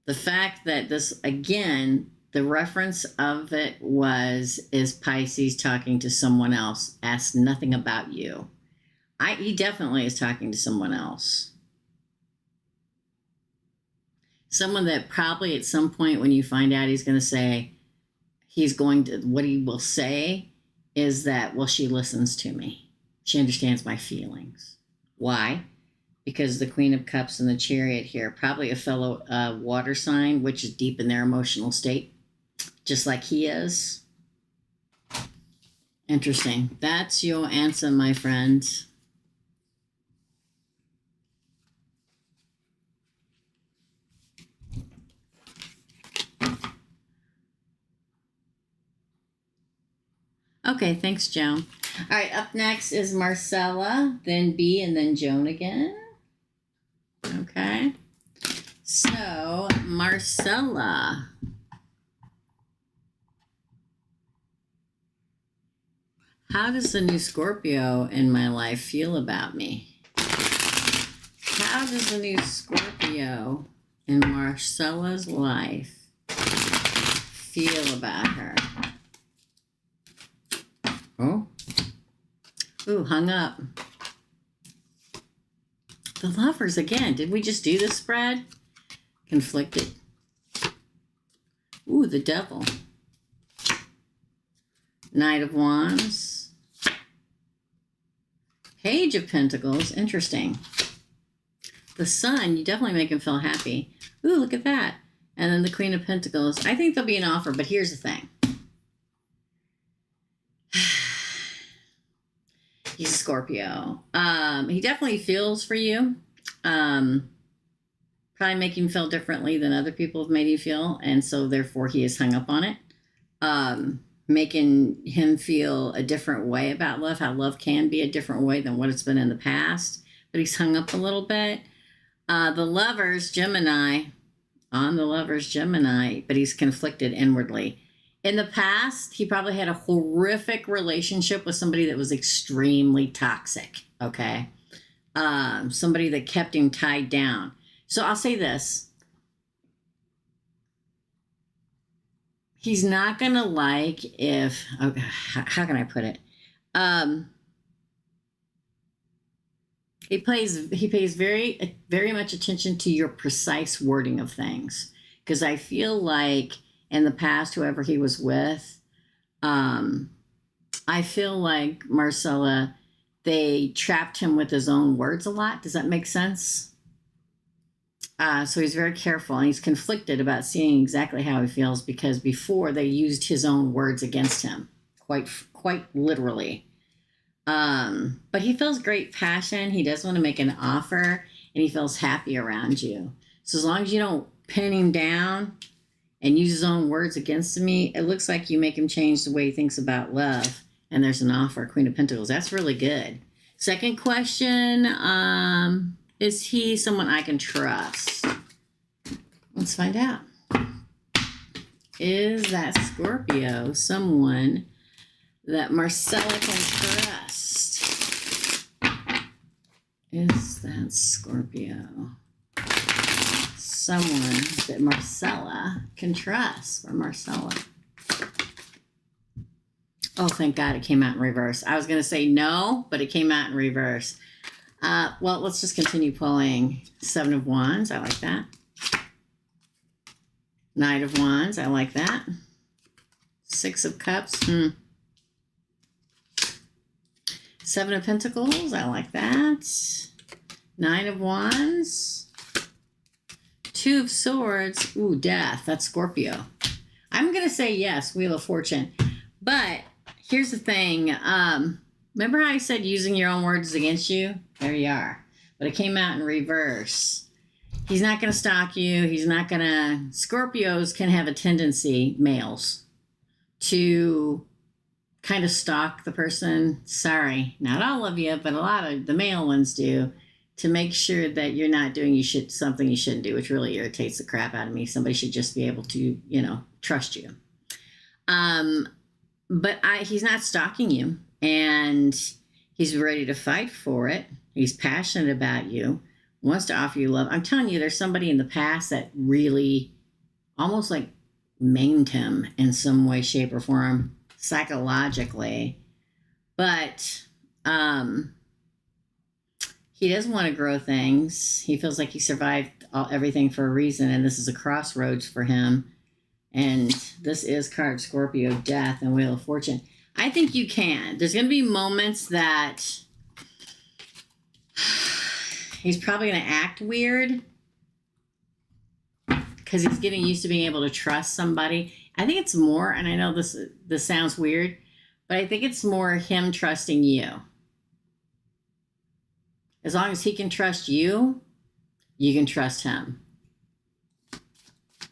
The fact that this, again, the reference of it is Pisces talking to someone else, asks nothing about you. He definitely is talking to someone else. Someone that probably at some point when you find out, he's going to say, what he will say is that, well, she listens to me. She understands my feelings. Why? Because the Queen of Cups and the Chariot here, probably a fellow water sign, which is deep in their emotional state, just like he is. Interesting. That's your answer, my friends. Okay, thanks, Joan. All right, up next is Marcella, then B, and then Joan again. Okay. So, Marcella. How does the new Scorpio in my life feel about me? How does the new Scorpio in Marcella's life feel about her? Oh. Ooh, hung up. The Lovers again. Did we just do this spread? Conflicted. Ooh, the Devil. Knight of Wands. Page of Pentacles. Interesting. The Sun, you definitely make him feel happy. Ooh, look at that. And then the Queen of Pentacles. I think there'll be an offer, but here's the thing. He's a Scorpio. He definitely feels for you. Probably make him feel differently than other people have made you feel. And so therefore he is hung up on it. Making him feel a different way about love, how love can be a different way than what it's been in the past. But he's hung up a little bit. The Lovers, Gemini, on the Lovers, Gemini, but he's conflicted inwardly. In the past, he probably had a horrific relationship with somebody that was extremely toxic, okay? Somebody that kept him tied down. So I'll say this. He's not going to like if, okay, how can I put it? He pays very, very much attention to your precise wording of things. Because I feel like in the past, whoever he was with, I feel like Marcella, they trapped him with his own words a lot. Does that make sense? So he's very careful, and he's conflicted about seeing exactly how he feels, because before they used his own words against him, quite literally. But he feels great passion. He does want to make an offer, and he feels happy around you. So as long as you don't pin him down and use his own words against me, it looks like you make him change the way he thinks about love. And there's an offer, Queen of Pentacles. That's really good. Second question, is he someone I can trust? Let's find out. Is that Scorpio someone that Marcella can trust? Is that Scorpio someone that Marcella can trust? Or Marcella? Oh, thank God it came out in reverse. I was going to say no, but it came out in reverse. Well, let's just continue pulling. Seven of Wands. I like that. Knight of Wands. I like that. Six of Cups. Seven of Pentacles. I like that. Nine of Wands. Two of Swords. Ooh, Death. That's Scorpio. I'm going to say yes, Wheel of Fortune. But here's the thing. Remember how I said using your own words against you? There you are. But it came out in reverse. He's not going to stalk you. He's not going to... Scorpios can have a tendency, males, to kind of stalk the person. Sorry, not all of you, but a lot of the male ones do, to make sure that you're not doing something you shouldn't do, which really irritates the crap out of me. Somebody should just be able to, trust you. But he's not stalking you, and he's ready to fight for it. He's passionate about you, wants to offer you love. I'm telling you, there's somebody in the past that really almost like maimed him in some way, shape, or form psychologically. But he doesn't want to grow things. He feels like he survived everything for a reason, and this is a crossroads for him. And this is card Scorpio, Death, and Wheel of Fortune. I think you can. There's going to be moments that he's probably going to act weird because he's getting used to being able to trust somebody. I think it's more, and I know this sounds weird, but I think it's more him trusting you. As long as he can trust you, you can trust him.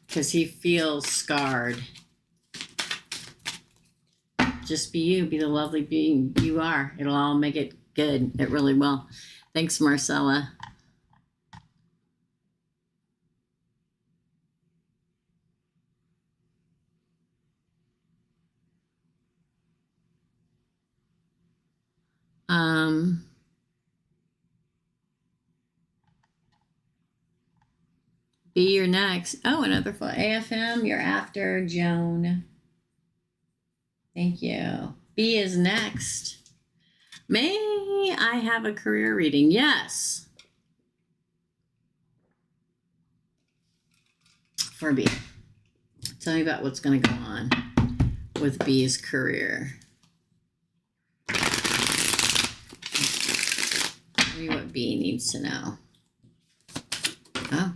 Because he feels scarred. Just be you. Be the lovely being you are. It'll all make it good. It really will. Thanks, Marcella. B, you're next. Oh, another full AFM. You're after Joan. Thank you. B is next. May I have a career reading? Yes. For B. Tell me about what's going to go on with B's career. Tell me what B needs to know. Oh.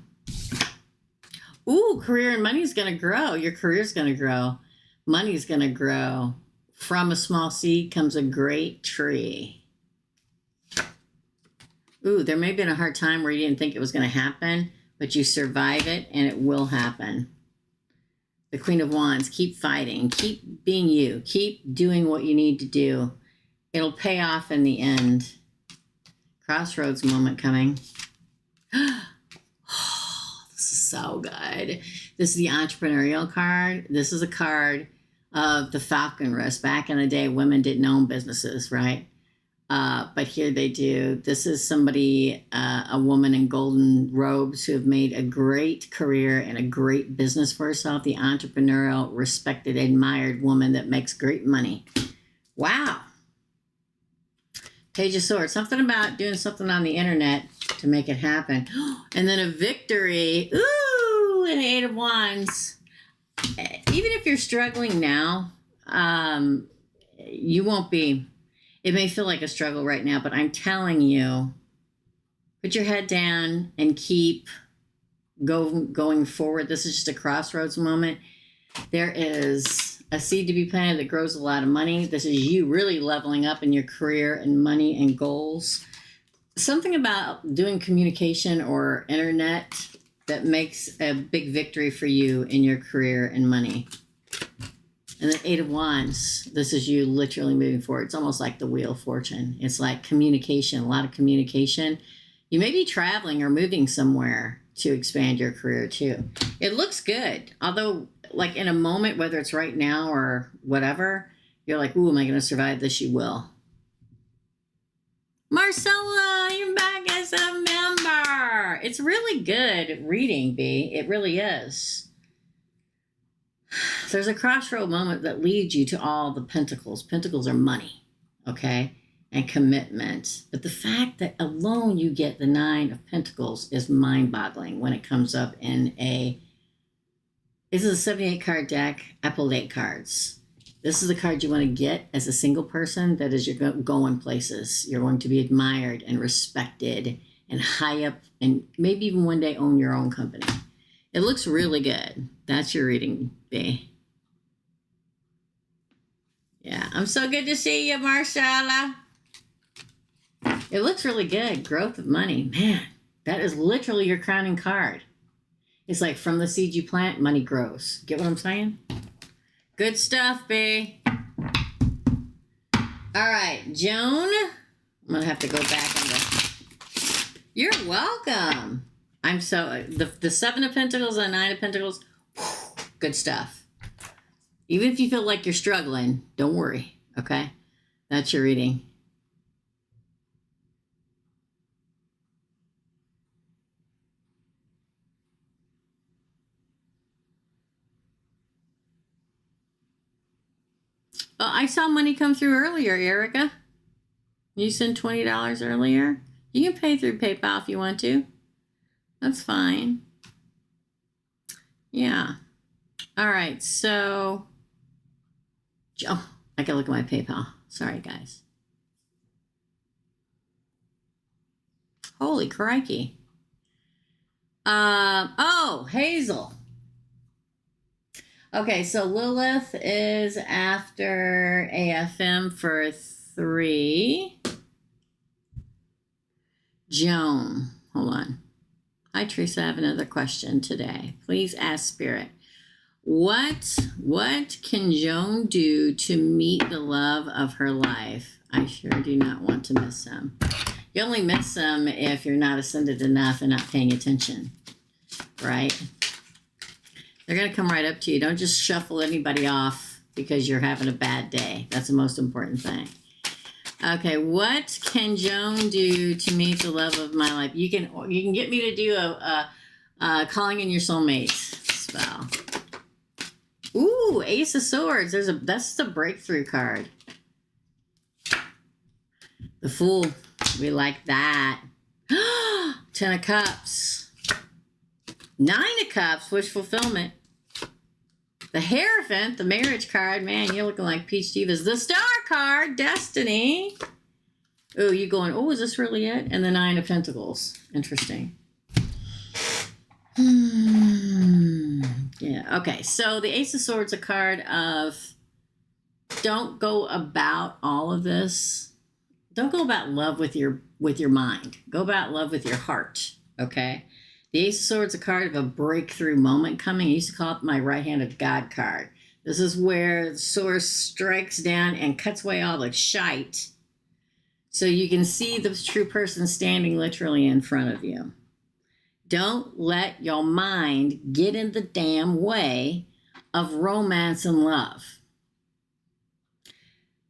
Ooh, career and money's going to grow. Your career's going to grow. Money's going to grow. From a small seed comes a great tree. Ooh, there may have been a hard time where you didn't think it was going to happen, but you survive it and it will happen. The Queen of Wands, keep fighting. Keep being you. Keep doing what you need to do. It'll pay off in the end. Crossroads moment coming. This is so good. This is the entrepreneurial card. This is a card of the falcon wrist. Back in the day, women didn't own businesses, right? But here they do. This is somebody, a woman in golden robes who have made a great career and a great business for herself. The entrepreneurial, respected, admired woman that makes great money. Wow. Page of Swords. Something about doing something on the internet to make it happen. And then a victory. Ooh, an Eight of Wands. Even if you're struggling now, you won't be. It may feel like a struggle right now, but I'm telling you, put your head down and keep going forward. This is just a crossroads moment. There is a seed to be planted that grows a lot of money. This is you really leveling up in your career and money and goals. Something about doing communication or internet that makes a big victory for you in your career and money. And then Eight of Wands, this is you literally moving forward. It's almost like the Wheel of Fortune. It's like communication, a lot of communication. You may be traveling or moving somewhere to expand your career too. It looks good. Although, like in a moment, whether it's right now or whatever, you're like, ooh, am I going to survive this? You will. Marcella, you're back as a member. It's really good reading, B. It really is. There's a crossroad moment that leads you to all the pentacles. Pentacles are money, okay, and commitment. But the fact that alone you get the Nine of Pentacles is mind-boggling when it comes up in a... This is a 78 card deck. I pulled 8 cards. This is the card you want to get as a single person. That is, you're going places. You're going to be admired and respected and high up and maybe even one day own your own company. It looks really good. That's your reading, B. Yeah, I'm so good to see you, Marcella. It looks really good. Growth of money. Man, that is literally your crowning card. It's like from the seed you plant, money grows. Get what I'm saying? Good stuff, B. All right, Joan. I'm going to have to go back into... You're welcome. I'm so... The Seven of Pentacles and Nine of Pentacles, good stuff. Even if you feel like you're struggling, don't worry, okay? That's your reading. Oh, I saw money come through earlier, Erica. You sent $20 earlier. You can pay through PayPal if you want to. That's fine. Yeah. All right, so, oh, I gotta look at my PayPal. Sorry, guys. Holy crikey. Oh, Hazel. Okay, so Lilith is after AFM for 3. Joan, hold on. Hi, Teresa. I have another question today. Please ask Spirit. What can Joan do to meet the love of her life? I sure do not want to miss him. You only miss him if you're not ascended enough and not paying attention, right? They're going to come right up to you. Don't just shuffle anybody off because you're having a bad day. That's the most important thing. Okay, what can Joan do to meet the love of my life? You can get me to do a calling in your soulmate spell. Ooh, Ace of Swords. That's the breakthrough card. The Fool. We like that. 10 of Cups. 9 of Cups, wish fulfillment. The Hierophant, the marriage card. Man, you're looking like Peach Divas. The Star card, Destiny. Oh, you going, oh, is this really it? And the 9 of Pentacles. Interesting. Yeah, okay. So the Ace of Swords, a card of don't go about all of this. Don't go about love with your mind. Go about love with your heart, okay? The Ace of Swords is a card of a breakthrough moment coming. I used to call it my right-handed God card. This is where the source strikes down and cuts away all the shite so you can see the true person standing literally in front of you. Don't let your mind get in the damn way of romance and love.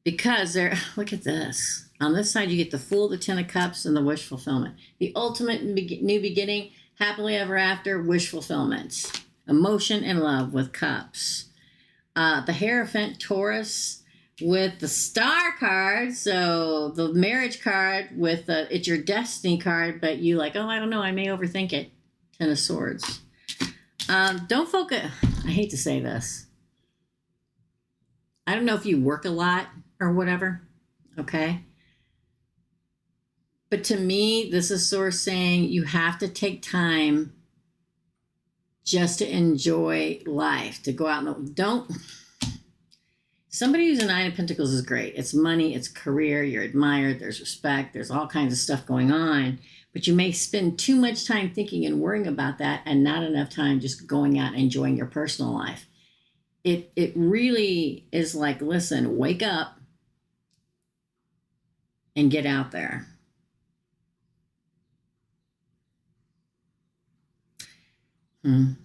Because look at this. On this side, you get the Fool, the 10 of Cups, and the wish fulfillment. The ultimate new beginning, happily ever after, wish fulfillment. Emotion and love with cups. The Hierophant, Taurus, with the Star card. So the marriage card with it's your destiny card, but you like, oh, I don't know, I may overthink it. 10 of Swords. Don't focus. I hate to say this. I don't know if you work a lot or whatever, okay? But to me, this is Source saying you have to take time just to enjoy life, to go out and somebody who's a 9 of Pentacles is great. It's money, it's career, you're admired, there's respect, there's all kinds of stuff going on. But you may spend too much time thinking and worrying about that and not enough time just going out and enjoying your personal life. It really is like, listen, wake up and get out there. I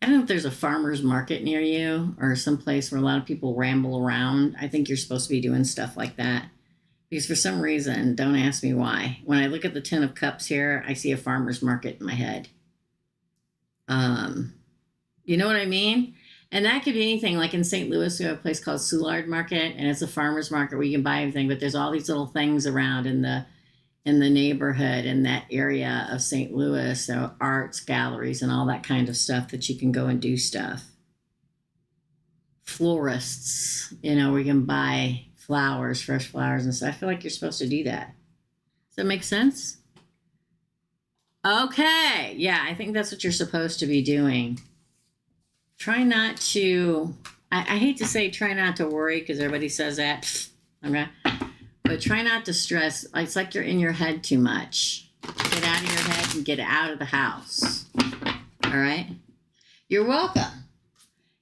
don't know if there's a farmer's market near you or some place where a lot of people ramble around. I think you're supposed to be doing stuff like that. Because for some reason, don't ask me why, when I look at the 10 of Cups here, I see a farmer's market in my head. You know what I mean? And that could be anything. Like in St. Louis, we have a place called Soulard Market, and it's a farmer's market where you can buy everything, but there's all these little things around in the neighborhood, in that area of St. Louis, so arts, galleries, and all that kind of stuff that you can go and do stuff. Florists, where you can buy flowers, fresh flowers and stuff. I feel like you're supposed to do that. Does that make sense? Okay. Yeah, I think that's what you're supposed to be doing. Try not to, I hate to say try not to worry because everybody says that. Okay. But try not to stress. It's like you're in your head too much. Get out of your head and get out of the house. All right? You're welcome.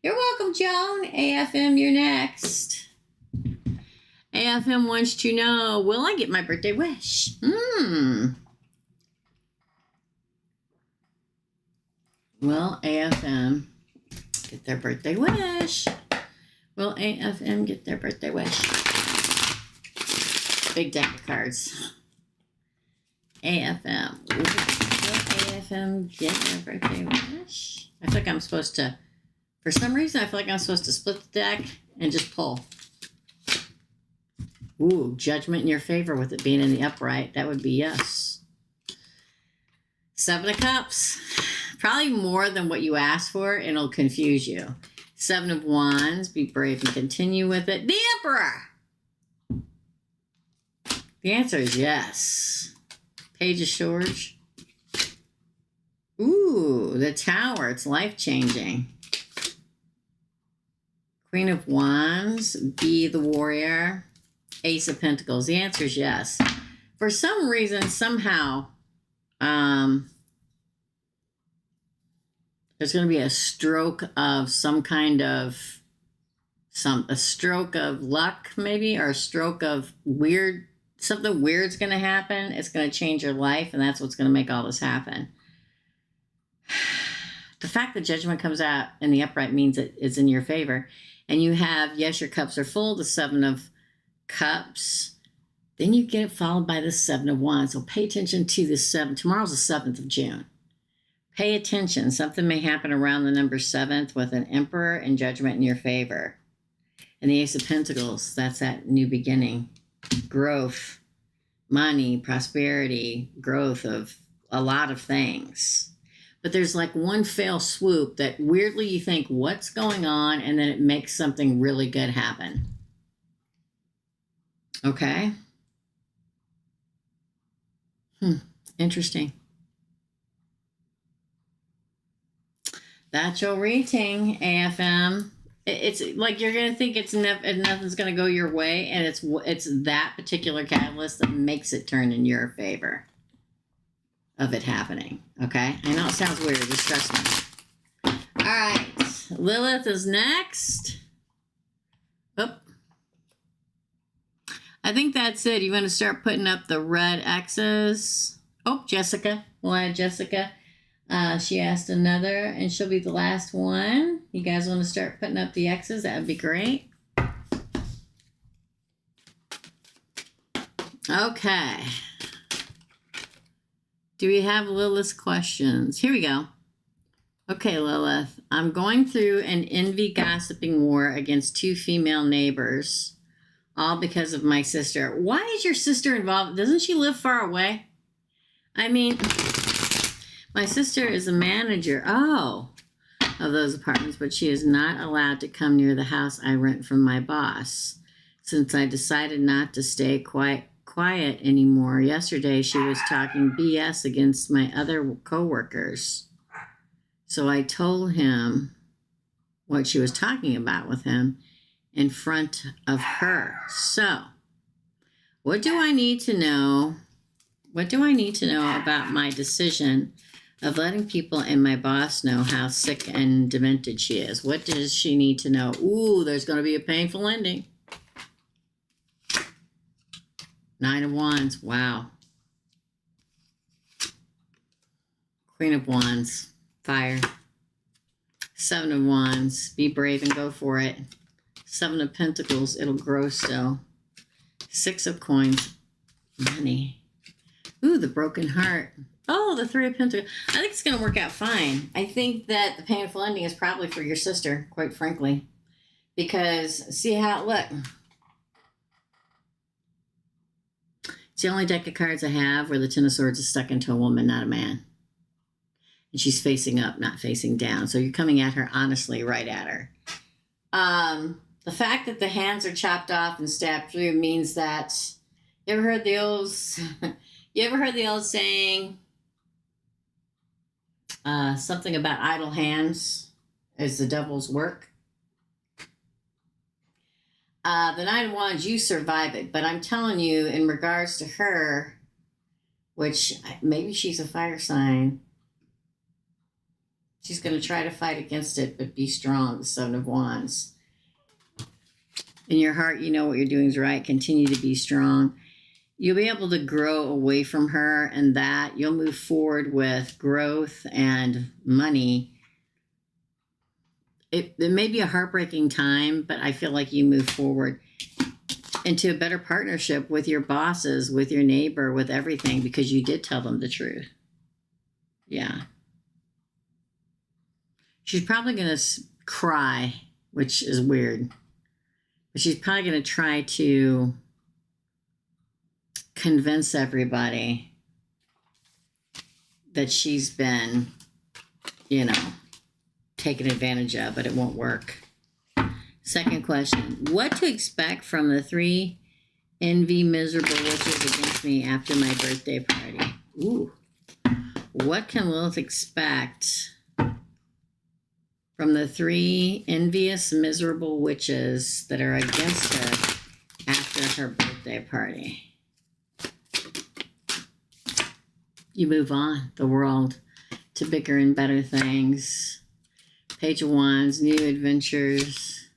You're welcome, Joan. AFM, you're next. AFM wants to know, will I get my birthday wish? Will AFM get their birthday wish? Will AFM get their birthday wish? Big deck of cards. AFM. Will AFM get their birthday wish? I feel like I'm supposed to, for some reason, I feel like I'm supposed to split the deck and just pull. Ooh, judgment in your favor with it being in the upright. That would be yes. 7 of Cups. Probably more than what you asked for, and it'll confuse you. Seven of Wands, be brave and continue with it. The Emperor! The answer is yes. Page of Swords. Ooh, the Tower. It's life-changing. Queen of Wands, be the warrior. Ace of Pentacles. The answer is yes. For some reason, somehow, there's going to be a stroke of some kind of, a stroke of luck, maybe, or a stroke of weird, something weird's going to happen. It's going to change your life, and that's what's going to make all this happen. The fact that Judgment comes out in the upright means it is in your favor. And you have, yes, your cups are full, the Seven of Cups. Then you get it followed by the Seven of Wands. So pay attention to the 7. Tomorrow's the 7th of June. Pay attention. Something may happen around the number 7th with an Emperor and Judgment in your favor. And the Ace of Pentacles, that's that new beginning. Growth, money, prosperity, growth of a lot of things. But there's like one fell swoop that weirdly you think, what's going on? And then it makes something really good happen. Okay. Interesting. That's your rating, AFM. It's like you're going to think nothing's going to go your way, and it's that particular catalyst that makes it turn in your favor of it happening. Okay? I know it sounds weird. Just trust me. All right. Lilith is next. Oop. I think that's it. You want to start putting up the red X's. Oh, Jessica. We'll add Jessica. She asked another, and she'll be the last one. You guys want to start putting up the X's? That would be great. Okay. Do we have Lilith's questions? Here we go. Okay, Lilith. I'm going through an envy gossiping war against 2 female neighbors, all because of my sister. Why is your sister involved? Doesn't she live far away? I mean, my sister is a manager, of those apartments, but she is not allowed to come near the house I rent from my boss. Since I decided not to stay quiet anymore, yesterday she was talking BS against my other coworkers. So I told him what she was talking about with him in front of her. So, what do I need to know? What do I need to know about my decision of letting people and my boss know how sick and demented she is? What does she need to know? Ooh, there's going to be a painful ending. 9 of Wands. Wow. Queen of Wands. Fire. 7 of Wands. Be brave and go for it. 7 of Pentacles. It'll grow still. 6 of Coins. Money. Ooh, the broken heart. Oh, the 3 of Pentacles. I think it's going to work out fine. I think that the painful ending is probably for your sister, quite frankly. Because, see how it looked. It's the only deck of cards I have where the 10 of Swords is stuck into a woman, not a man. And she's facing up, not facing down. So you're coming at her honestly, right at her. The fact that the hands are chopped off and stabbed through means that, you ever heard the old saying, something about idle hands is the devil's work? The 9 of Wands, you survive it. But I'm telling you, in regards to her, which maybe she's a fire sign, she's going to try to fight against it, but be strong, the 7 of Wands. In your heart, you know what you're doing is right. Continue to be strong. You'll be able to grow away from her, and that you'll move forward with growth and money. It may be a heartbreaking time, but I feel like you move forward into a better partnership with your bosses, with your neighbor, with everything, because you did tell them the truth. Yeah. She's probably going to cry, which is weird. But she's probably going to try to convince everybody that she's been you know, taken advantage of, but it won't work. Second question, what to expect from the 3 envy miserable witches against me after my birthday party? Ooh. What can Lilith expect from the 3 envious, miserable witches that are against her after her birthday party? You move on, the world, to bigger and better things. Page of Wands, new adventures.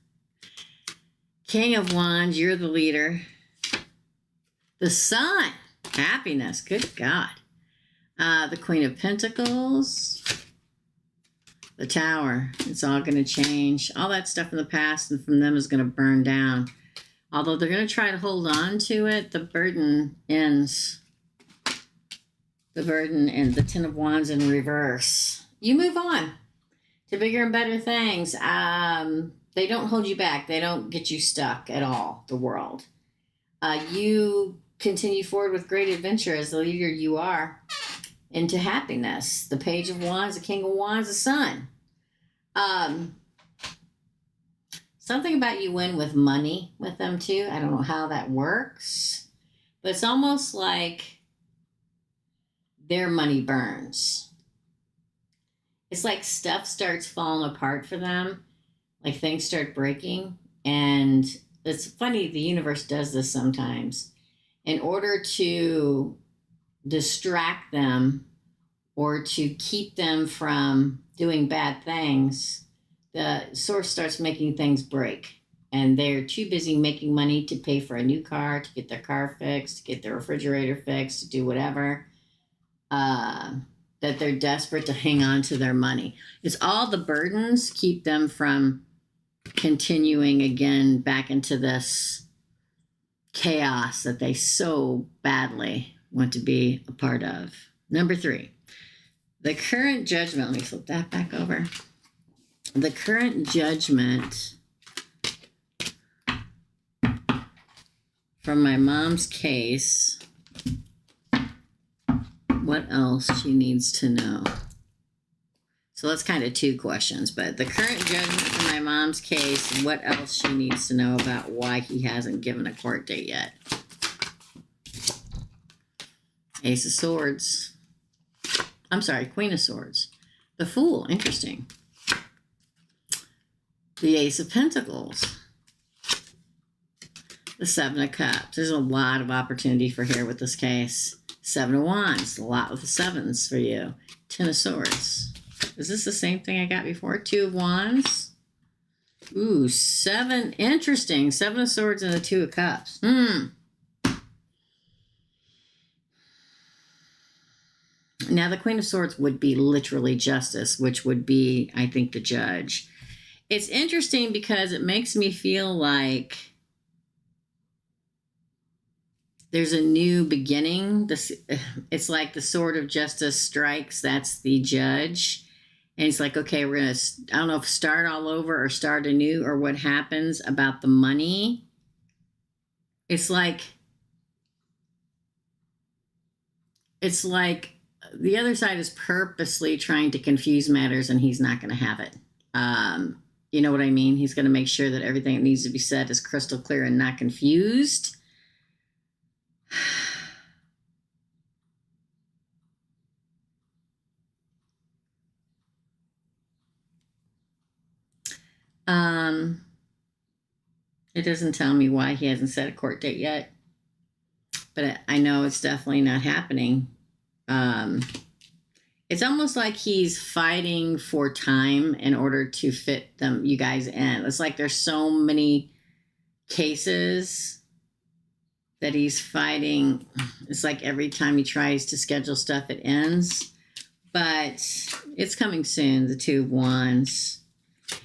King of Wands, you're the leader. The Sun, happiness, good God. The Queen of Pentacles. The Tower, it's all going to change. All that stuff in the past and from them is going to burn down. Although they're going to try to hold on to it, the burden ends. The burden and the Ten of Wands in reverse. You move on to bigger and better things. They don't hold you back. They don't get you stuck at all, the world. You continue forward with great adventure as the leader you are into happiness. The Page of Wands, the King of Wands, the Sun. Something about you win with money with them too. I don't know how that works, but it's almost like their money burns. It's like stuff starts falling apart for them, like things start breaking. And it's funny, the universe does this sometimes. In order to distract them or to keep them from doing bad things, the source starts making things break. And they're too busy making money to pay for a new car, to get their car fixed, to get their refrigerator fixed, to do whatever. That they're desperate to hang on to their money. It's all the burdens keep them from continuing again back into this chaos that they so badly want to be a part of. Number 3, the current judgment. Let me flip that back over. The current judgment from my mom's case. What else she needs to know? So that's kind of 2 questions, but the current judgment for my mom's case, and what else she needs to know about why he hasn't given a court date yet. Ace of Swords. I'm sorry, Queen of Swords. The Fool, interesting. The Ace of Pentacles. The Seven of Cups. There's a lot of opportunity for here with this case. 7 of Wands, a lot with the 7s for you. 10 of Swords. Is this the same thing I got before? 2 of Wands. Ooh, 7. Interesting. 7 of Swords and the 2 of Cups. Now, the Queen of Swords would be literally justice, which would be, I think, the judge. It's interesting because it makes me feel like there's a new beginning. It's like the sword of justice strikes. That's the judge. And it's like, okay, we're going to, I don't know if start all over or start anew or what happens about the money. It's like the other side is purposely trying to confuse matters and he's not going to have it. You know what I mean? He's going to make sure that everything that needs to be said is crystal clear and not confused. It doesn't tell me why he hasn't set a court date yet, but I know it's definitely not happening. It's almost like he's fighting for time in order to fit you guys in. It's like there's so many cases that he's fighting. It's like every time he tries to schedule stuff, it ends. But it's coming soon, the 2 of Wands.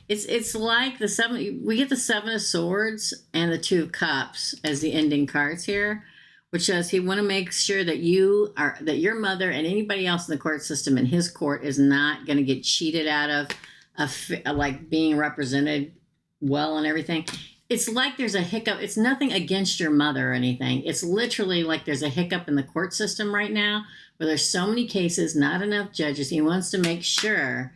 It's like the 7, we get the 7 of Swords and the 2 of Cups as the ending cards here, which says he want to make sure that that your mother and anybody else in the court system in his court is not going to get cheated out of like being represented well and everything. It's like there's a hiccup. It's nothing against your mother or anything. It's literally like there's a hiccup in the court system right now where there's so many cases, not enough judges. He wants to make sure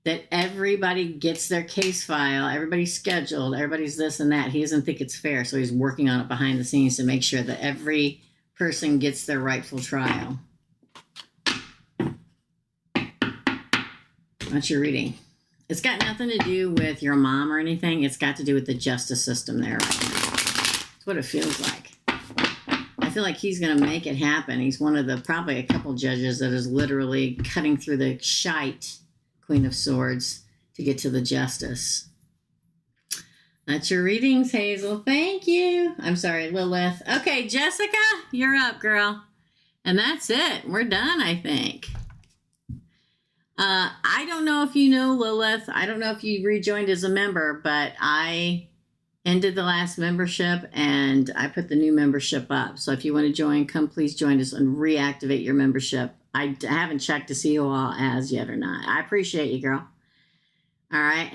that everybody gets their case file, everybody's scheduled, everybody's this and that. He doesn't think it's fair, so he's working on it behind the scenes to make sure that every person gets their rightful trial. That's your reading. It's got nothing to do with your mom or anything. It's got to do with the justice system there right now. That's what it feels like. I feel like he's going to make it happen. He's one of the, probably a couple judges that is literally cutting through the shite, Queen of Swords, to get to the justice. That's your readings, Hazel. Thank you. I'm sorry, Lilith. Okay, Jessica, you're up, girl. And that's it. We're done, I think. I don't know if you know, Lilith. I don't know if you rejoined as a member, but I ended the last membership and I put the new membership up. So if you want to join, come please join us and reactivate your membership. I haven't checked to see who all has yet or not. I appreciate you, girl. All right.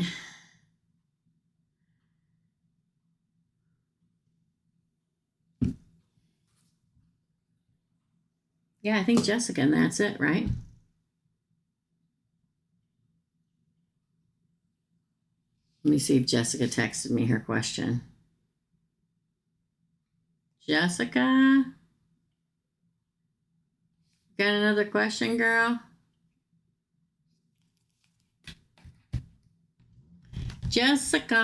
Yeah, I think Jessica, and that's it, right? Let me see if Jessica texted me her question. Jessica? Got another question, girl? Jessica,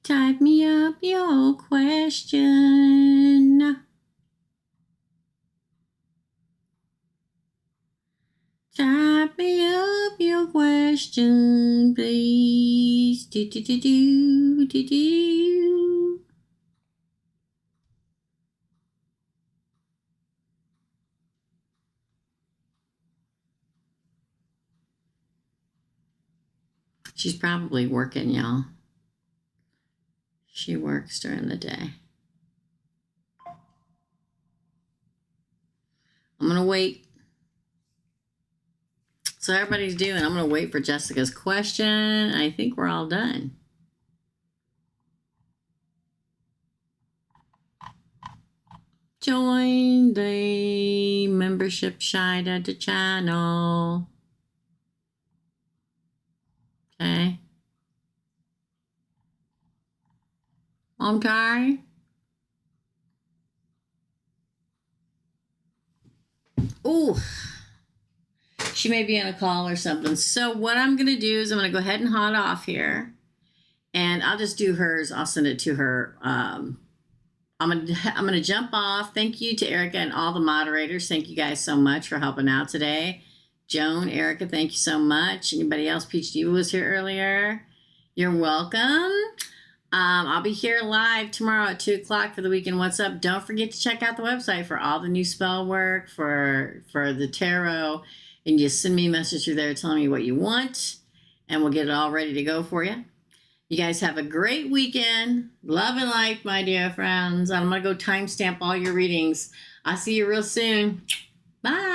type me up your question. Type me up your question, please. Do. She's probably working, y'all. She works during the day. I'm going to wait. So everybody's doing. I'm going to wait for Jessica's question. I think we're all done. Join the membership side of the channel. Okay. I'm tired. Ooh. She may be on a call or something. So what I'm going to do is I'm going to go ahead and hot off here. And I'll just do hers. I'll send it to her. I'm going to jump off. Thank you to Erica and all the moderators. Thank you guys so much for helping out today. Joan, Erica, thank you so much. Anybody else? Peach Diva was here earlier. You're welcome. I'll be here live tomorrow at 2 o'clock for the weekend. What's up? Don't forget to check out the website for all the new spell work for the tarot. And just send me a message through there telling me what you want. And we'll get it all ready to go for you. You guys have a great weekend. Love and light, my dear friends. I'm going to go timestamp all your readings. I'll see you real soon. Bye.